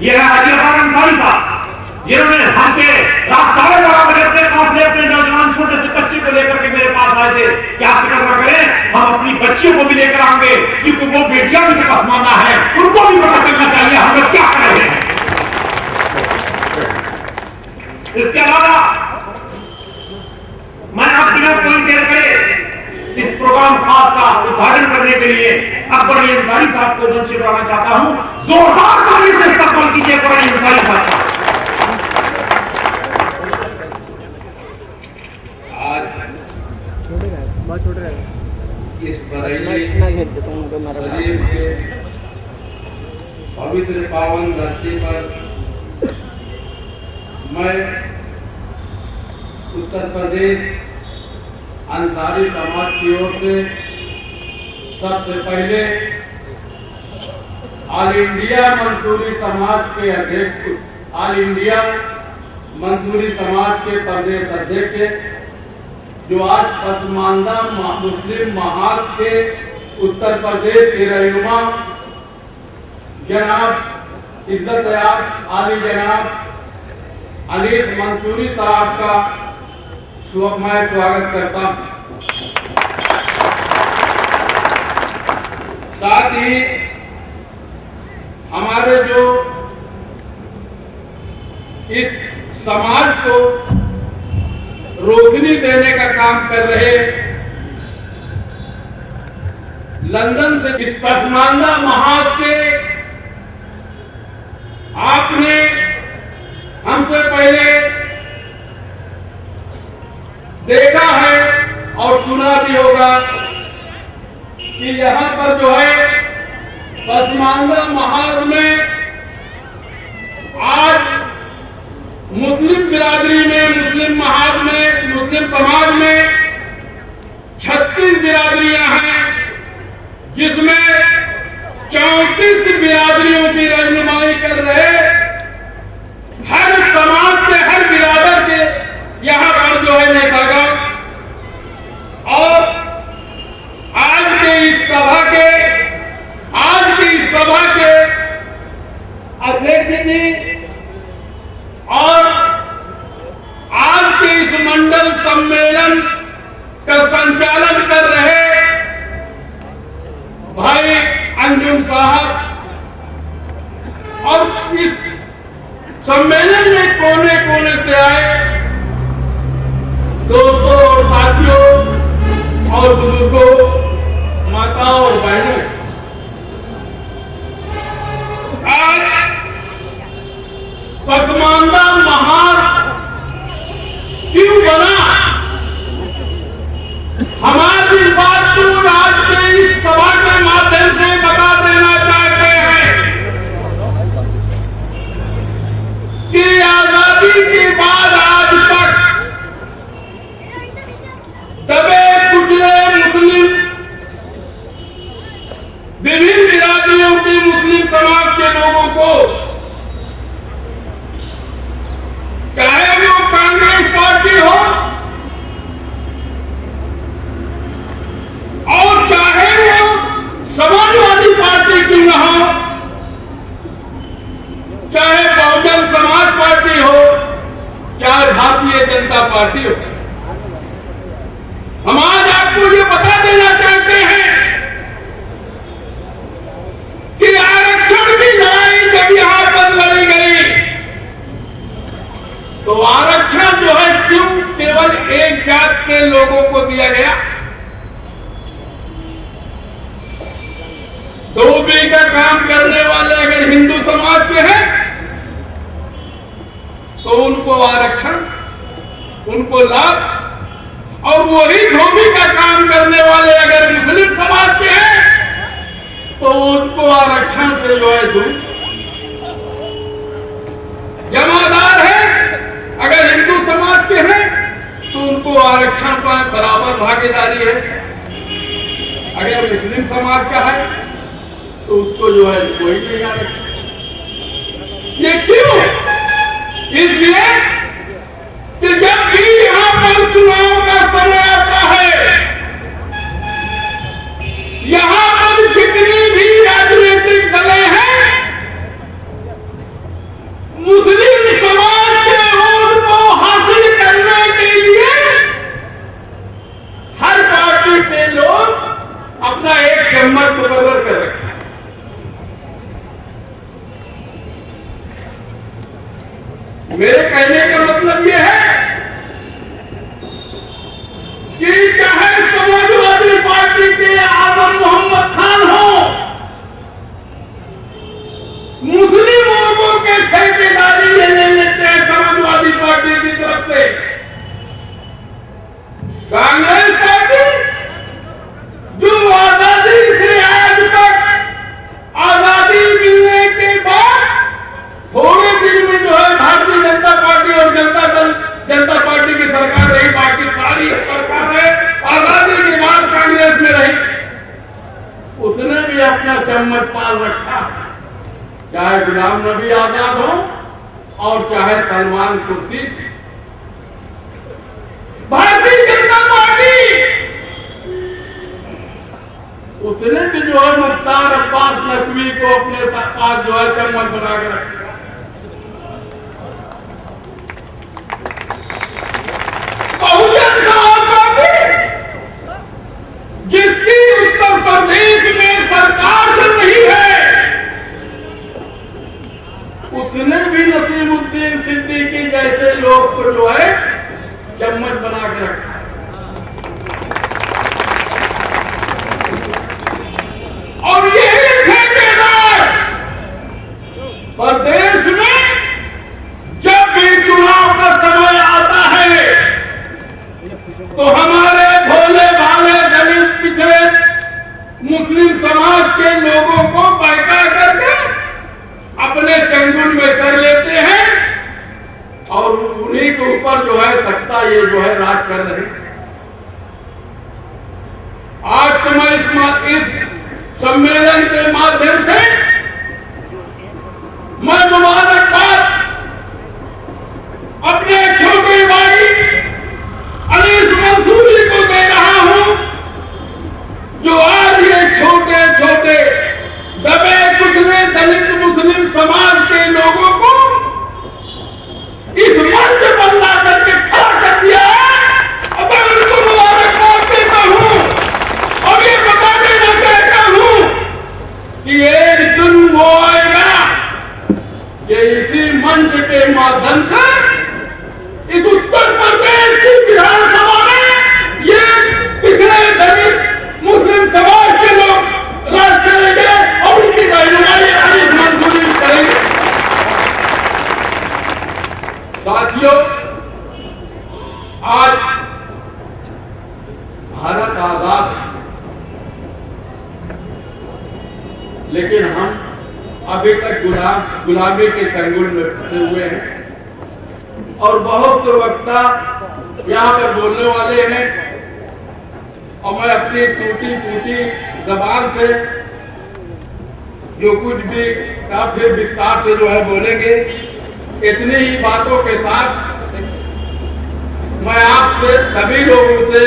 ये है हाजी अंसारी साहब जिन्होंने हमसे रात 12:30 बजे अपने पास ले अपने नौजवान छोटे से बच्चे को लेकर के मेरे पास आए थे। क्या फिक्र न करें, हम अपनी बच्चियों को भी लेकर आएंगे, क्योंकि वो बेटियां भी पसमानदा है, उनको भी पता चलना चाहिए हम लोग क्या कर रहे हैं। इसके अलावा मैं आप बिना कोई देर करे इस प्रोग्राम खास का उद्घाटन करने के लिए अकबर अली अंसारी साहब को मंच पर बुलाना चाहता हूं। जोरदार ताली से इस्तेमाल कीजिए अकबर अली अंसारी साहब का। इस पवित्र पावन धरती पर मैं उत्तर प्रदेश अंसारी समाज की ओर से सबसे पहले ऑल इंडिया मंसूरी समाज के अध्यक्ष, ऑल इंडिया मंसूरी समाज के प्रदेश अध्यक्ष जो आज पसमानदा मुस्लिम महाज के उत्तर प्रदेश के रहनुमा जनाब इज्जत आली जनाब अनीस मंसूरी साहब का मैं स्वागत करता हूं। साथ ही हमारे जो इस समाज को रोशनी देने का काम कर रहे लंदन से इस पसमानदा महाज के आपने हमसे पहले देखा है और सुना भी होगा कि यहाँ पर जो है पसमानदा महाज में आज मुस्लिम बिरादरी में, मुस्लिम महाज में, मुस्लिम समाज में 36 बिरादरियां हैं, जिसमें 34 बिरादरियों की रहनुमाई कर रहे हर समाज के, हर बिरादर के यहाँ पर जो है नेतागण। और आज की इस सभा के अध्यक्ष जी इस सम्मेलन में कोने कोने से आए दोस्तों और साथियों और बुजुर्गों, माताओं और बहनों, आज पसमानदा महार क्यों बना? हमारी इस बात को आज के इस सभा के माध्यम से बता देना चाहते हैं कि आजादी के बाद आज तक दबे कुचले मुस्लिम, विभिन्न बिरादरियों के मुस्लिम समाज के लोगों को, चाहे वो कांग्रेस पार्टी हो और चाहे वो समाजवादी पार्टी क्यों न हो, चाहे बहुजन समाज पार्टी हो, चाहे भारतीय जनता पार्टी हो, हम आज आपको ये बता देना चाहते हैं कि आरक्षण की लड़ाई जब यहां पर लड़ी गई तो आरक्षण जो है क्यों केवल एक जात के लोगों को दिया गया? धोबी का काम करने वाले अगर हिंदू समाज के हैं तो उनको आरक्षण, उनको लाभ, और वही धोबी का काम करने वाले अगर मुस्लिम समाज के हैं तो उनको आरक्षण से जो है जमादार है, अगर हिंदू समाज के हैं तो उनको आरक्षण पर बराबर भागीदारी है, अगर मुस्लिम समाज का है तो उसको जो है कोई नहीं आरक्षण। ये क्यों? इसलिए कि जब भी यहां पर चुनाव का समय आता है, यहां पर जितनी भी राजनीतिक दलें हैं, मुस्लिम समाज के वोट को हासिल करने के लिए हर पार्टी से लोग अपना एक चम्मच मुकर्रर कर रखे हैं। मेरे कहने का मतलब यह है कि चाहे समाजवादी पार्टी के आजम मोहम्मद खान हो, मुस्लिम लोगों के ठेकेदारी ले लेते हैं समाजवादी पार्टी की तरफ से, कांग्रेस पार्टी जो आजादी से आज तक, आजादी मिलने के बाद थोड़े दिन में जो है भारतीय जनता पार्टी और जनता पार्टी की सरकार रही, बाकी सारी सरकार है आजादी के बाद कांग्रेस में रही, उसने भी अपना चम्मच पाल रखा, चाहे गुलाम नबी आजाद हो और चाहे सलमान खुर्शीद। भारतीय जनता पार्टी उसने भी जो है मुख्तार अब्बास नकवी को अपने साथ जो है चम्मच बना के रखा। बहुजन समाज पार्टी जिसकी उत्तर प्रदेश में सरकार चल रही है, उसने भी नसीमुद्दीन सिद्दीकी जैसे लोग को जो है चम्मच बना के रखा। और यही ठेकेदार प्रदेश में जब भी चुनाव का समय आता है तो हमारे भोले भाले दलित पिछड़े मुस्लिम समाज के लोगों को बहका करके अपने चंगुल में कर लेते हैं और उन्हीं के ऊपर जो है सत्ता ये जो है राज कर रहे हैं। आज तो मैं इस सम्मेलन के माध्यम से मैं मुबारकबाद अपने छोटे भाई अनीस मंसूरी को दे रहा हूं, जो आज ये छोटे छोटे दबे कुचले दलित मुस्लिम समाज के लोगों को इस मंच पर ला करके खड़ा कर दिया है। अब मैं उनको मुबारकबाद देता हूं और ये बता देना चाहता हूं कि ये कि इसी मंच के माध्यम से इस उत्तर प्रदेश की विधानसभा में ये पिछड़े दलित मुस्लिम समाज के लोग राज करेंगे और उनकी रहनुमाई अनीस मंसूरी करेंगे। साथियों, आज भारत आजाद है, लेकिन हम अभी तक गुलामी के चंगुल में फंसे हुए हैं और बहुत से वक्ता यहाँ पर बोलने वाले हैं और मैं अपनी टूटी फूटी जबान से जो कुछ भी काफी विस्तार से जो है बोलेंगे, इतनी ही बातों के साथ मैं आपसे सभी लोगों से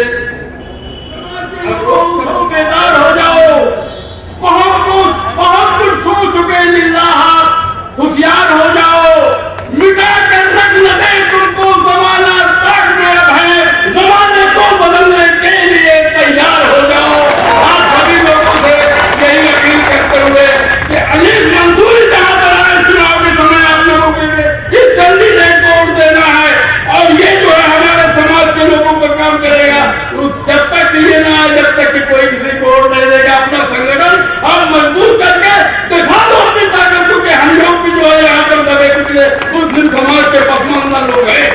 बेदार हो जाओ। बहुत कुछ सो चुके निल्लाहात, होशियार हो जाओ, मिटा कर रख लगे तुमको जमाना तक में अब है, जमाने को बदलने के लिए तैयार हो जाओ। आप सभी लोगों से यही अपील करते हुए कि अनीस मंसूरी जहां पर आए चुनाव के समय आप लोगों के लिए इस जल्दी से वोट देना है और ये जो है हमारे समाज के लोगों पर काम करेगा। जब तक ये ना आए, जब तक कि कोई किसी को वोट नहीं देगा, अपना संगठन और मजबूत करके दिखा दो अपनी ताकत को कि हम लोग भी जो है यहाँ पर दबे कुचले मुस्लिम समाज के पसमानदा लोग हैं।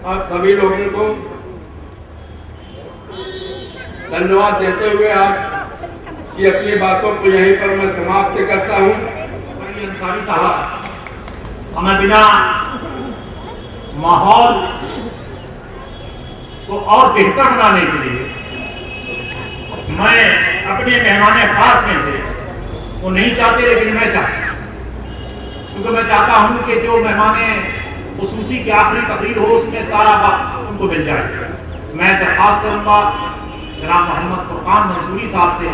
आप सभी लोगों को धन्यवाद देते हुए आप की अपनी बातों को यहीं पर मैं समाप्त करता हूँ। अंसारी साहब, हमें बिना माहौल को और बेहतर बनाने के लिए मैं अपने मेहमान खास में से वो नहीं चाहते, लेकिन मैं चाहता हूं, क्योंकि मैं चाहता हूं कि जो मेहमान खुसूसी की आखिरी तकरीर हो उसमें सारा वक्त उनको मिल जाए। मैं दरख्वास्त करूंगा जनाब मोहम्मद फुरकान मंसूरी साहब से,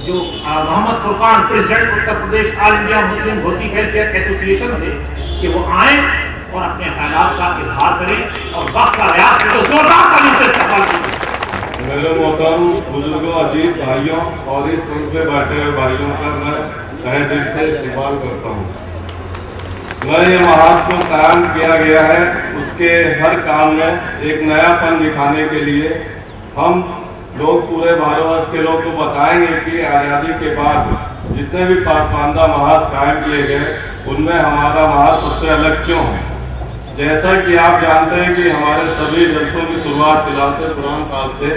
जो Mohammad Furqan president Uttar Pradesh all India Muslim Ghosi welfare association से, कि वो आए और अपने ख्यालात का इजहार करें और वक्त का लिहाज से तो जोरदार ताली से इस्तेमाल करें। मेरे मोहतरम बुजुर्गों, अजीज भाइयों और इस मंच पे बैठे हुए भाइयों का मैं तहे दिल से इस्तेमाल करता हूँ। मैं ये महाज को कायम किया गया है, उसके हर काम में एक नयापन दिखाने के लिए हम लोग पूरे भारतवर्ष के लोग को बताएंगे कि आज़ादी के बाद जितने भी पासमानदा महाज कायम किए गए उनमें हमारा महाज सबसे अलग क्यों है। जैसा कि आप जानते हैं कि हमारे सभी जलसों की शुरुआत तिलावत कुरान पाक से,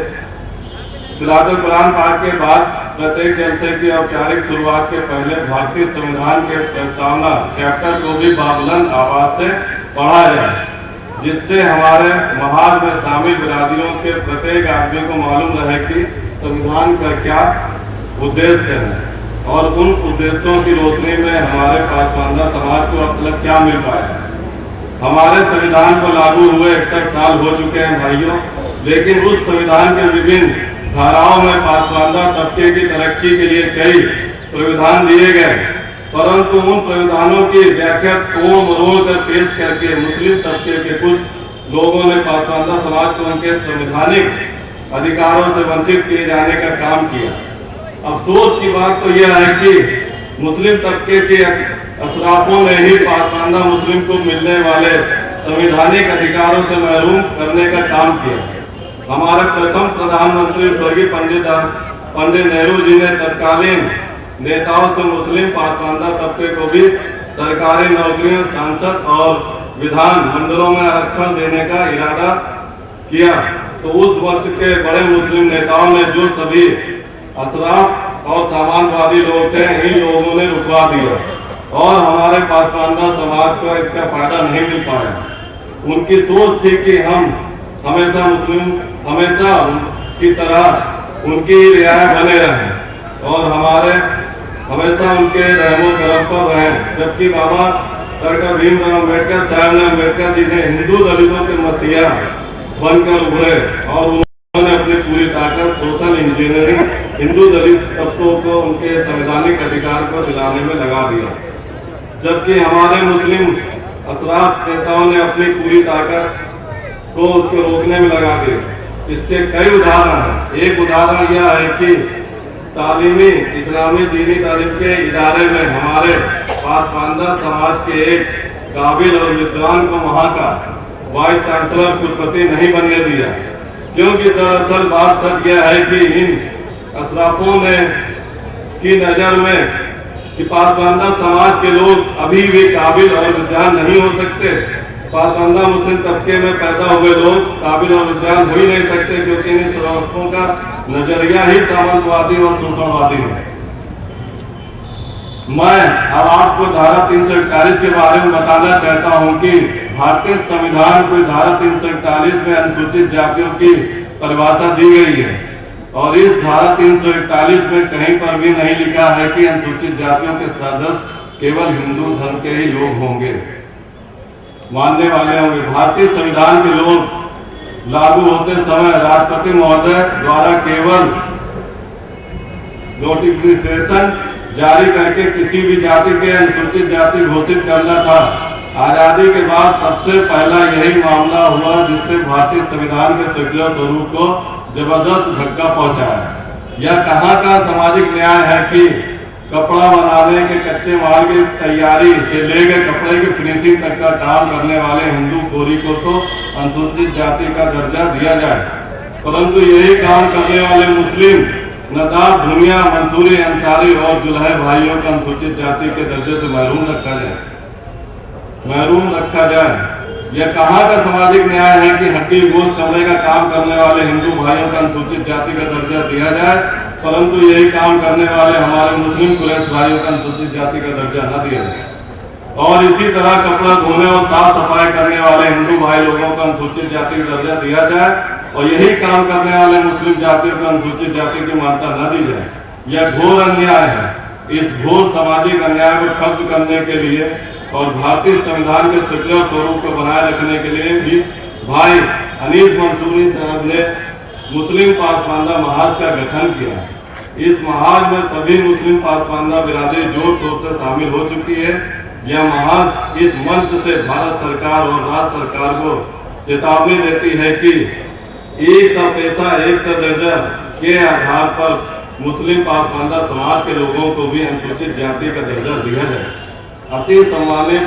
तिलावत कुरान पाक के बाद प्रत्येक जलसे की औपचारिक शुरुआत के पहले भारतीय संविधान के प्रस्तावना चैप्टर को भी बाबुलंद आवाज से पढ़ा जाए, जिससे हमारे महाज में शामिल बिरादरियों के प्रत्येक आदमी को मालूम रहे कि संविधान का क्या उद्देश्य है और उन उद्देश्यों की रोशनी में हमारे पासमानदा समाज को अब तक क्या मिल पाया है। हमारे संविधान को लागू हुए 61 साल हो चुके हैं भाइयों, लेकिन उस संविधान के विभिन्न धाराओं में पासमानदा तबके की तरक्की के लिए कई प्रावधान दिए गए, परंतु उन प्रावधानों की व्याख्या तोड़ मरोड़ कर पेश करके मुस्लिम तबके के कुछ लोगों ने पासमानदा समाज को उनके संवैधानिक अधिकारों से वंचित किए जाने का काम किया। अफसोस की बात तो यह है कि मुस्लिम तबके के अशराफों ने ही पासमानदा मुस्लिम को मिलने वाले संवैधानिक अधिकारों से महरूम करने का काम किया। हमारे प्रथम प्रधानमंत्री स्वर्गीय पंडित नेहरू जी ने तत्कालीन नेताओं से मुस्लिम पासमानदा तबके को भी सरकारी नौकरियों, सांसद और विधान मंडलों में आरक्षण देने का इरादा किया, तो उस वक्त के बड़े मुस्लिम नेताओं ने जो सभी अशराफ और सामान्यवादी लोग थे, इन लोगों ने रुकवा दिया और हमारे पासमानदा समाज को इसका फायदा नहीं मिल पाया। उनकी सोच थी कि हम हमेशा मुस्लिम हमेशा की तरह उनकी रियायत बने रहें और हमारे हमेशा उनके रहमो करम पर रहें, जबकि बाबा डॉक्टर भीमराव अम्बेडकर साहब ने अम्बेडकर जी ने हिंदू दलितों के मसीहा बनकर उभरे और उन्होंने अपनी पूरी ताकत सोशल इंजीनियरिंग हिंदू दलित तबकों को उनके संवैधानिक अधिकार को दिलाने में लगा दिया, जबकि हमारे मुस्लिम अशराफ नेताओं ने अपनी पूरी ताकत को उसको रोकने में लगा दी। इसके कई उदाहरण हैं। एक उदाहरण यह है कि तालीमी इस्लामी दीनी तालीम के इदारे में हमारे पासमानदा समाज के एक काबिल और विद्वान को वहाँ का वाइस चांसलर कुलपति नहीं बनने दिया, क्योंकि दरअसल बात सच गया है कि इन अशराफों ने की नज़र में कि पासमानदा समाज के लोग अभी भी काबिल और विद्वान नहीं हो सकते। पासमानदा मुस्लिम तबके में पैदा हुए लोग काबिल और विद्वान हो ही नहीं सकते, क्योंकि इन अशराफों का नजरिया ही सामंतवादी और शोषणवादी है। मैं अब आपको धारा 341 के बारे में बताना चाहता हूं कि भारतीय संविधान को धारा 341 में अनुसूचित जातियों की परिभाषा दी गई है, और इस धारा 341 में कहीं पर भी नहीं लिखा है कि अनुसूचित जातियों के सदस्य केवल हिंदू धर्म के ही लोग होंगे, मानने वाले होंगे। भारतीय संविधान के लोग लागू होते समय राष्ट्रपति महोदय द्वारा केवल नोटिफिकेशन जारी करके किसी भी जाति के अनुसूचित जाति घोषित करना था। आजादी के बाद सबसे पहला यही मामला हुआ जिससे भारतीय संविधान के सेक्युलर स्वरूप को जबरदस्त धक्का पहुंचा है। यह कहाँ का सामाजिक न्याय है कि कपड़ा बनाने के कच्चे माल की तैयारी से लेकर कपड़े की फिनिशिंग तक का काम करने वाले हिंदू कोरी को तो अनुसूचित जाति का दर्जा दिया जाए, परंतु यही काम करने वाले मुस्लिम नदाब, भूमिया, मंसूरी, अंसारी और जुल्हे भाइयों को अनुसूचित जाति के दर्जे से महरूम रखा जाए। यह कहाँ का सामाजिक न्याय है कि हड्डी गोश्त चमड़े का काम करने वाले हिंदू भाइयों को अनुसूचित जाति का दर्जा दिया जाए, परंतु यही काम करने वाले हमारे मुस्लिम कुरैश भाइयों को अनुसूचित जाति का दर्जा न दिया जाए। और इसी तरह कपड़ा धोने और साफ सफाई करने वाले हिंदू भाई लोगों को अनुसूचित जाति का दर्जा दिया जाए, और यही काम करने वाले मुस्लिम जातियों को अनुसूचित जाति की मान्यता न दी जाए। यह घोर अन्याय है। इस घोर सामाजिक अन्याय को खत्म करने के लिए और भारतीय संविधान के सेक्युलर स्वरूप को बनाए रखने के लिए भी भाई अनीस मंसूरी साहब ने मुस्लिम पासमानदा महाज का गठन किया। इस महाज में सभी मुस्लिम पासमानदा बिरादरी जोर शोर से शामिल हो चुकी है। यह महाज इस मंच से भारत सरकार और राज्य सरकार को चेतावनी देती है कि एक सा पैसा एक सा दर्जा के आधार पर मुस्लिम पासमानदा समाज के लोगों को भी अनुसूचित जाति का दर्जा दिया जाए। अति सम्मानित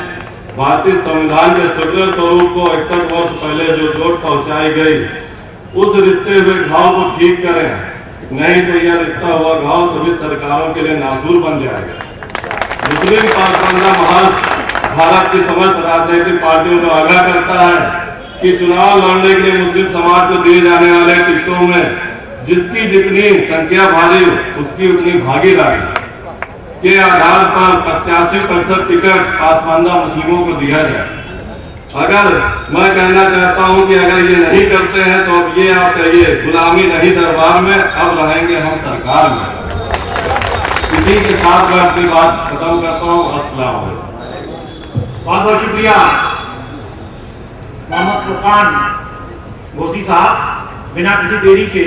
भारतीय संविधान के सेक्युलर स्वरूप को 61 वर्ष पहले जो चोट पहुंचाई गई, उस रिश्ते हुए घाव को ठीक करें, नहीं तो यह रिश्ता हुआ घाव सभी सरकारों के लिए नासूर बन जाएगा। मुस्लिम पासमानदा महाज भारत की समस्त राजनीतिक पार्टियों को आगाह करता है कि चुनाव लड़ने के लिए मुस्लिम समाज को दिए जाने वाले टिकटों में जिसकी जितनी संख्या भारी उसकी उतनी भागीदारी के आधार पर 85% टिकट पासमानदा मुस्लिमों को दिया जाए। अगर मैं कहना चाहता हूं कि अगर ये नहीं करते हैं तो अब ये आप कहिए गुलामी नहीं दरबार में, अब रहेंगे हम सरकार में। इसी के साथ मैं अपनी बात खत्म करता हूँ। अस्सलाम वालेकुम। बहुत बहुत शुक्रिया मोहम्मद फुरकान घोसी साहब। बिना किसी देरी के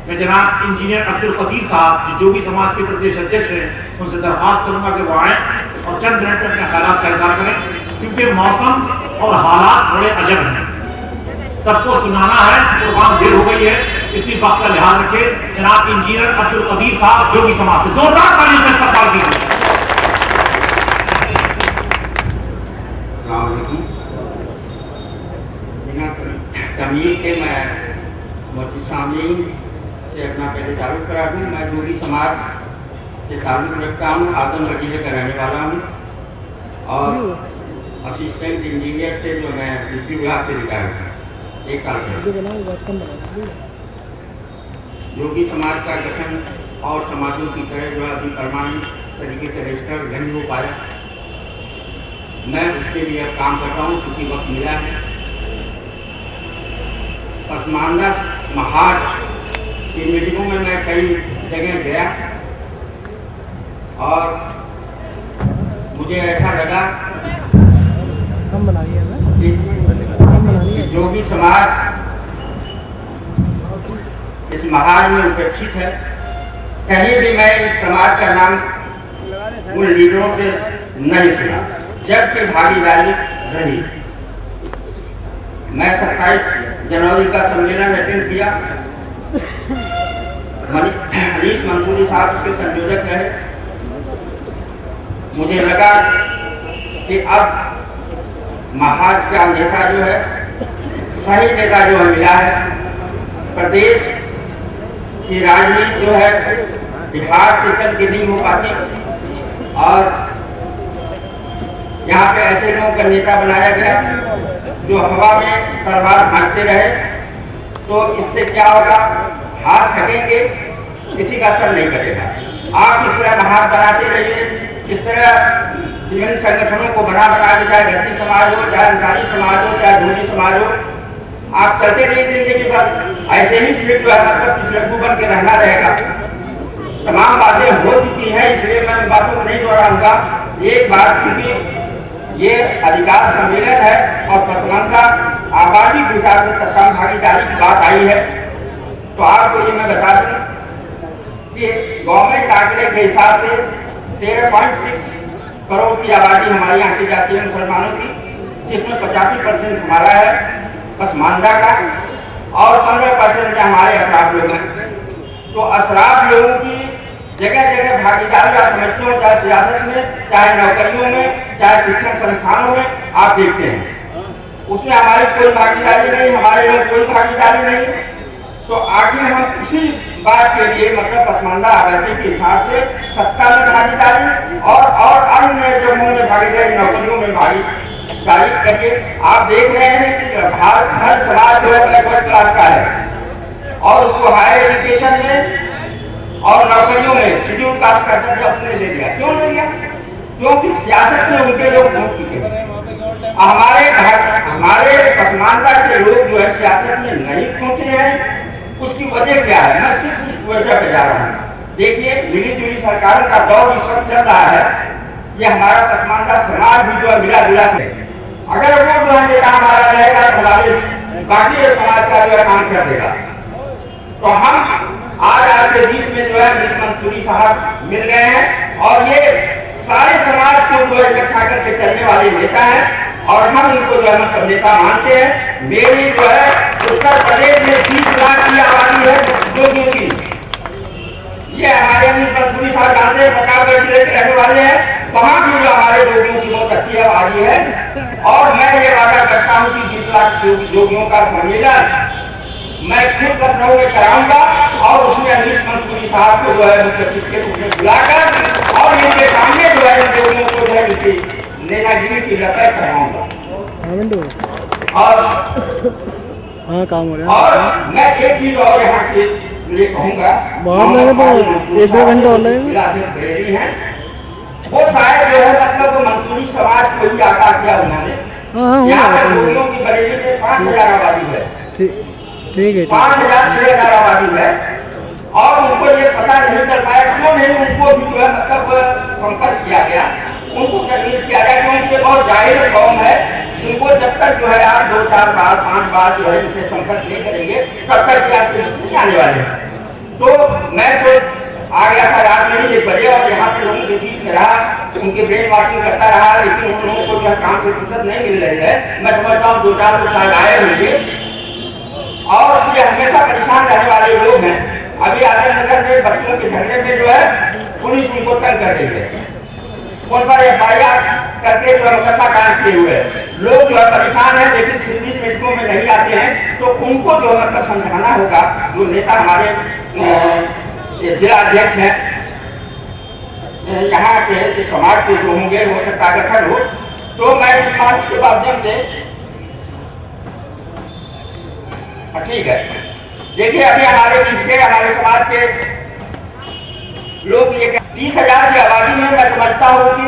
मैं जनाब इंजीनियर अब्दुल कदीर साहब जो भी समाज के प्रदेश अध्यक्ष हैं उनसे दरख्वास्त करूंगा कि वो आए और चंद मिनट में अपने ख्यालात का इज़हार करें, क्योंकि मौसम और हालात बड़े अजब हैं। सबको सुनाना है, प्रोग्राम देर हो गई है, इसलिए वक्त का लिहाज रखें। जनाब इंजीनियर अब्दुल कदीर साहब जो भी समाज से जोरदार ताली से इस्तकबाल कीजिए। तमीज़ के मैं मोती सामीन से अपना पहले ताल्लुक़ करा दूँ। मैं जोगी समाज से ताल्लुक़ रखता हूँ, आदम वजीरे का रहने वाला हूँ और असिस्टेंट इंजीनियर से जो मैं बिजली विभाग से रिटायर हूँ 1 साल पहले। जोगी समाज का गठन और समाजों की तरह जो अभी परमानेंट तरीके से रजिस्टर नहीं हो पाया, मैं उसके लिए अब काम करता हूँ क्योंकि वक्त मिला है। पासमानदा महाज की मीटिंगों में मैं कई जगह गया और मुझे ऐसा लगा कि जो भी समाज इस महाज में उपेक्षित है, कहीं भी मैं इस समाज का नाम उन लीडरों से नहीं सुना जबकि भागीदारी रही। मैं 27 जनवरी का सम्मेलन अटेंड किया। अनीस मंसूरी साहब उसके संयोजक रहे। मुझे लगा कि अब महाज का नेता जो है, सही नेता जो है मिला है। प्रदेश की राजनीति जो है बिहार से चल के नहीं हो पाती और यहाँ पे ऐसे लोगों का नेता बनाया गया जो हवा में तलवार भागते रहे। तो इससे क्या होगा, हाथ थकेंगे, किसी का असर नहीं करेगा। आप इस तरह महाज बनाते रहिए, इस तरह विभिन्न संगठनों को बना के, चाहे घटी समाज हो, चाहे अंसारी समाज हो, चाहे ढोली समाज हो, आप चलते रहिए जिंदगी भर। ऐसे ही फिर जो है मतलब किस लड्डू बन के रहना रहेगा। तमाम बातें हो चुकी हैं, इसलिए मैं उन बातों को नहीं दोहराऊंगा। एक बात, क्योंकि ये अधिकार सम्मेलन है और पसमानदा आबादी के हिसाब से तत्काल भागीदारी की बात आई है, तो आपको ये मैं बता दूं कि गवर्नमेंट आंकड़े के हिसाब से 13.6 करोड़ की आबादी हमारे यहाँ की जाती है मुसलमानों की, जिसमें 85% हमारा है पसमानदा का और 15% हमारे अशराफ लोग हैं। तो अशराफ लोगों की जगह जगह भागीदारी आप समझते हो, चाहे सियासत में, चाहे नौकरियों में, चाहे शिक्षण संस्थानों में, आप देखते हैं उसमें हमारी कोई भागीदारी नहीं, हमारे लोग कोई भागीदारी नहीं। तो आगे हम उसी बात के लिए मतलब पसमानदा आबादी के हिसाब से सत्ता में भागीदारी और अन्य जगहों में भागीदारी, नौकरियों में भागीदारी करिए। आप देख रहे हैं कि भारत हर समाज जो है बैकवर्ड क्लास का है और उसको हायर एजुकेशन में और नौकरियों में शेड्यूल कास्ट का दर्जा उसने ले लिया। क्यों ले लिया? क्योंकि सियासत में उनके लोग पहुंच चुके हैं। हमारे पसमानदा के लोग जो है सियासत में नहीं पहुंचे हैं। उसकी वजह क्या है? मैं सिर्फ उस वजह पे जा रहा हूँ। देखिए, मिली जुली सरकारों का दौर इस वक्त चल रहा है। ये हमारा पसमानदा समाज भी जो है मिला जुला से, अगर वो जो है नेता हमारा रहेगा तो हमारे बाकी समाज का जो है काम कर देगा। तो हम आज आपके बीच में जो है अनीस मंसूरी साहब मिल गए हैं और ये सारे समाज को जो है इकट्ठा करके चलने वाले नेता हैं और हम इनको जो है मतलब नेता मानते हैं। मेरी जो है उत्तर प्रदेश में 30 लाख की आबादी है जोगियों की। ये हमारे अनीस मंसूरी साहब जानते हैं, प्रतापगढ़ जिले के रहने वाले हैं। वहां भी जो हमारे जोगियों की बहुत अच्छी आबादी है और मैं ये वादा करता हूँ कि 20 लाख जोगियों का सम्मेलन मैं खुद लखनऊ में कराऊंगा और उसमें अनीस मंसूरी साहब को जो है मुख्य बुलाकर और इनके सामने जो है जोगियों को जो है इनकी नेतागिरी की लपेट कराऊंगा। और हाँ काम हो रहा है। और मैं एक चीज और यहाँ के लिए कहूँगा, बहुत मैंने तो 1-2 घंटे हो रहे हैं, वो शायद जो है मतलब मंसूरी समाज को ही आकार किया उन्होंने। यहाँ पर जोगियों की बरेली में 5000 आबादी है, ठीक है, 5000 आबादी है और उनको ये पता नहीं चल पाया, क्यों नहीं उनको भी जो है मतलब संपर्क किया गया, उनको कन्विंस किया गया, क्योंकि ये बहुत जाहिर कौम है। इनको जब तक जो है आप 2-4 बार 5 बार जो है इनसे संपर्क नहीं करेंगे तब तक आप नहीं आने वाले हैं। तो मैं तो आ गया था रात में ही 1 बजे और यहाँ पे लोगों के बीच में रहा, उनके ब्रेन वॉशिंग करता रहा, लेकिन उन लोगों को जो है काम से फुर्सत नहीं मिल रही है। मैं समझता हूँ 2-4 लोग शायद आए होंगे और ये हमेशा परेशान रहने वाले लोग हैं। अभी आजम नगर में बच्चों के झगड़े में जो है पुलिस उनको तंग कर रही है, उन पर FIR करके जो मुकदमा कायम किए हुए लोग जो है परेशान है, लेकिन फिर भी नेतृत्व में नहीं आते हैं। तो उनको जो मतलब समझाना होगा, जो नेता हमारे जिला अध्यक्ष हैं यहाँ के समाज के जो होंगे वो सकता गठन हो। तो मैं इस मंच के माध्यम से ठीक है, देखिए अभी हमारे बीच के हमारे समाज के लोग ये 30,000 की आबादी में मैं समझता हूँ कि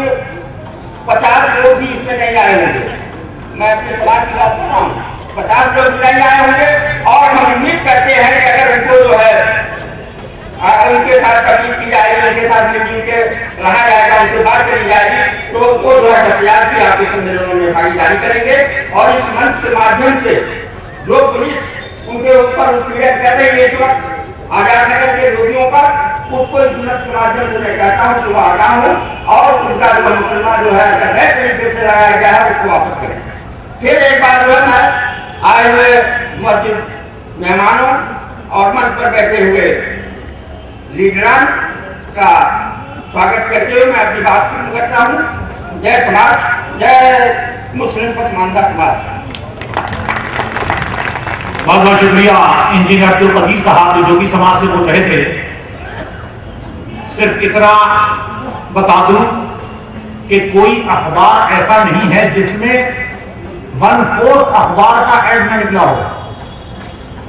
50 लोग भी इसमें नहीं आए होंगे। मैं अपने समाज की बात कर रहा हूँ, 50 लोग नहीं आए होंगे और हम उम्मीद करते हैं कि अगर उनको जो है उनके साथ तकलीफ की जाएगी, उनके साथ मिलजुल के रहा जाएगा, उनसे बात करी जाएगी, तो वो जो है 10,000 की आपके सम्मेलनों में भागीदारी करेंगे। और इस मंच के माध्यम से जो पुलिस उनके ऊपर उत्पीड़न कर रही है इस वक्त आजाद नगर के रोगियों पर, उसको इस मंच के माध्यम से मैं कहता हूँ कि वो आगाह हो और उनका जो मुकदमा जो है अगर नए तरीके से लगाया गया है उसको वापस करें। फिर एक बार जो है मैं आए हुए मस्जिद मेहमानों और मंच पर बैठे हुए लीडरान का स्वागत करते हुए मैं अपनी बात शुरू करता हूँ। जय समाज, जय मुस्लिम पसमानदा समाज। बहुत बहुत शुक्रिया इंजीनियर अब्दुल कदीर साहब जो जोगी समाज से बोल रहे थे। सिर्फ इतना बता दूं कि कोई अखबार ऐसा नहीं है जिसमें 1/4 अखबार का एड न निकला हो,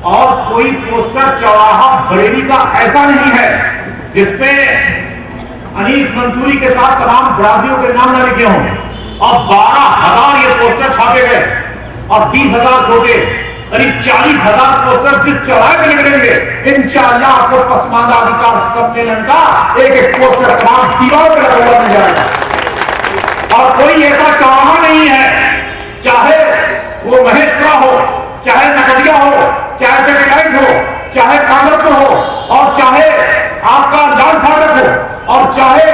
और कोई पोस्टर चौराहा बरेली का ऐसा नहीं है जिसपे अनीस मंसूरी के साथ तमाम बरादरियों के नाम न लिखे हों। और 12,000 ये पोस्टर छापे गए और 20,000 छोटे, करीब 40,000 पोस्टर जिस चौराहे पे निकलेंगे, इंशाअल्लाह आपको पसमानदा अधिकार सम्मेलन का एक एक पोस्टर तमाम दीवारों पर लगा हुआ मिल जाएगा। और कोई ऐसा चौराहा नहीं है, चाहे वो महेशपुरा हो, चाहे नकदिया हो, चाहे सेटेलाइट हो, चाहे कांग्रेस हो, और चाहे आपका लाल फाटक हो, और चाहे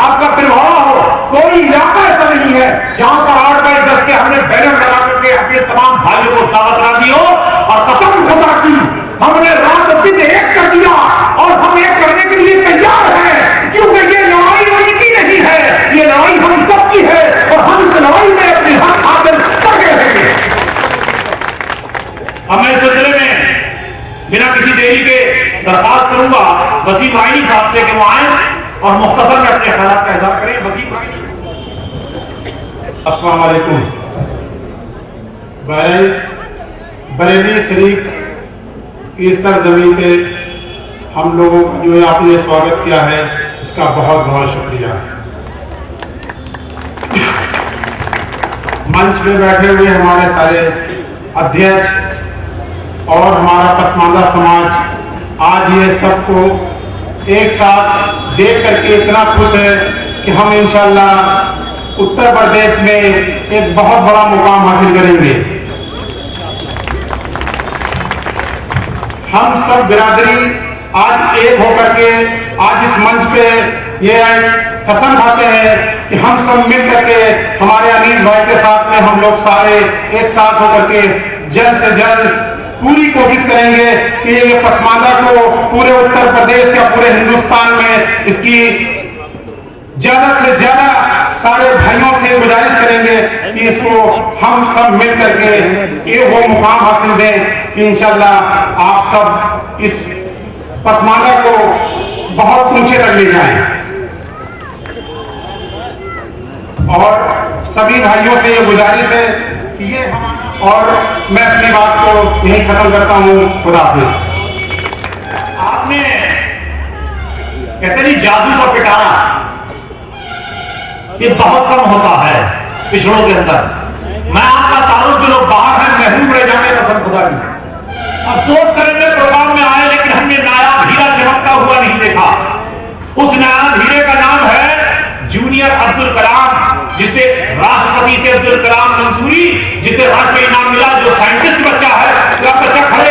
आपका पिलवाड़ा हो, कोई इलाका ऐसा नहीं है जहां पर 8 बाई 10 के हमने बैनर लगा करके अपने तमाम भाइयों को दावत ना दी हो। और कसम खुदा की हमने रात दिन एक कर दिया, और हम एक करने के लिए तैयार हैं, क्योंकि ये लड़ाई उनकी नहीं है, ये लड़ाई हम सबकी है, और हम इस लड़ाई में अपने हक हासिल करके रहेंगे। अब मैं इस सिलसिले में बिना किसी देरी के दरखास्त करूंगा वसीम आइनी साहब से कि वो आए और मुख्तसर में अपने ख्यालात का इज़हार करें। वसीम आइनी। अस्सलाम वालेकुम। बरेली शरीफ की सरजमीन पे हम लोगों का जो आपने स्वागत किया है, इसका बहुत बहुत शुक्रिया। मंच पे बैठे हुए हमारे सारे अध्यक्ष और हमारा पसमानदा समाज आज ये सबको एक साथ देख करके इतना खुश है कि हम इंशाअल्लाह उत्तर प्रदेश में एक बहुत बड़ा मुकाम हासिल करेंगे। हम सब बिरादरी आज एक होकर के आज इस मंच पे ये कसम खाते हैं कि हम सब मिल करके हमारे अनीस भाई के साथ में हम लोग सारे एक साथ होकर के जल्द से जल्द पूरी कोशिश करेंगे कि ये पसमानदा को पूरे उत्तर प्रदेश या पूरे हिंदुस्तान में इसकी ज्यादा से ज्यादा सारे भाइयों से गुजारिश करेंगे कि इसको हम सब मिल करके ये वो मुकाम हासिल दें कि इंशाअल्लाह आप सब इस पसमानदा को बहुत ऊंचे तक ले जाएं। और सभी भाइयों से ये गुजारिश है कि ये और मैं अपनी बात को यहीं खत्म करता हूँ। खुदा हाफिज। आपने कहते नहीं जादू का पिटारा, ये बहुत कम होता है पिछड़ों के अंदर। मैं आपका तारुफ जो लोग बाहर हैं महरूम रह जाने कसम खुदा की। अफसोस करेंगे प्रोग्राम में आए लेकिन हमने नायाब हीरा चमकता हुआ नहीं देखा। उस नायाब हीरे का नाम है जूनियर अब्दुल कलाम, जिसे राष्ट्रपति से अब्दुल कलाम मंसूरी, जिसे राष्ट्रीय इनाम मिला, जो साइंटिस्ट बच्चा है। बच्चा खड़े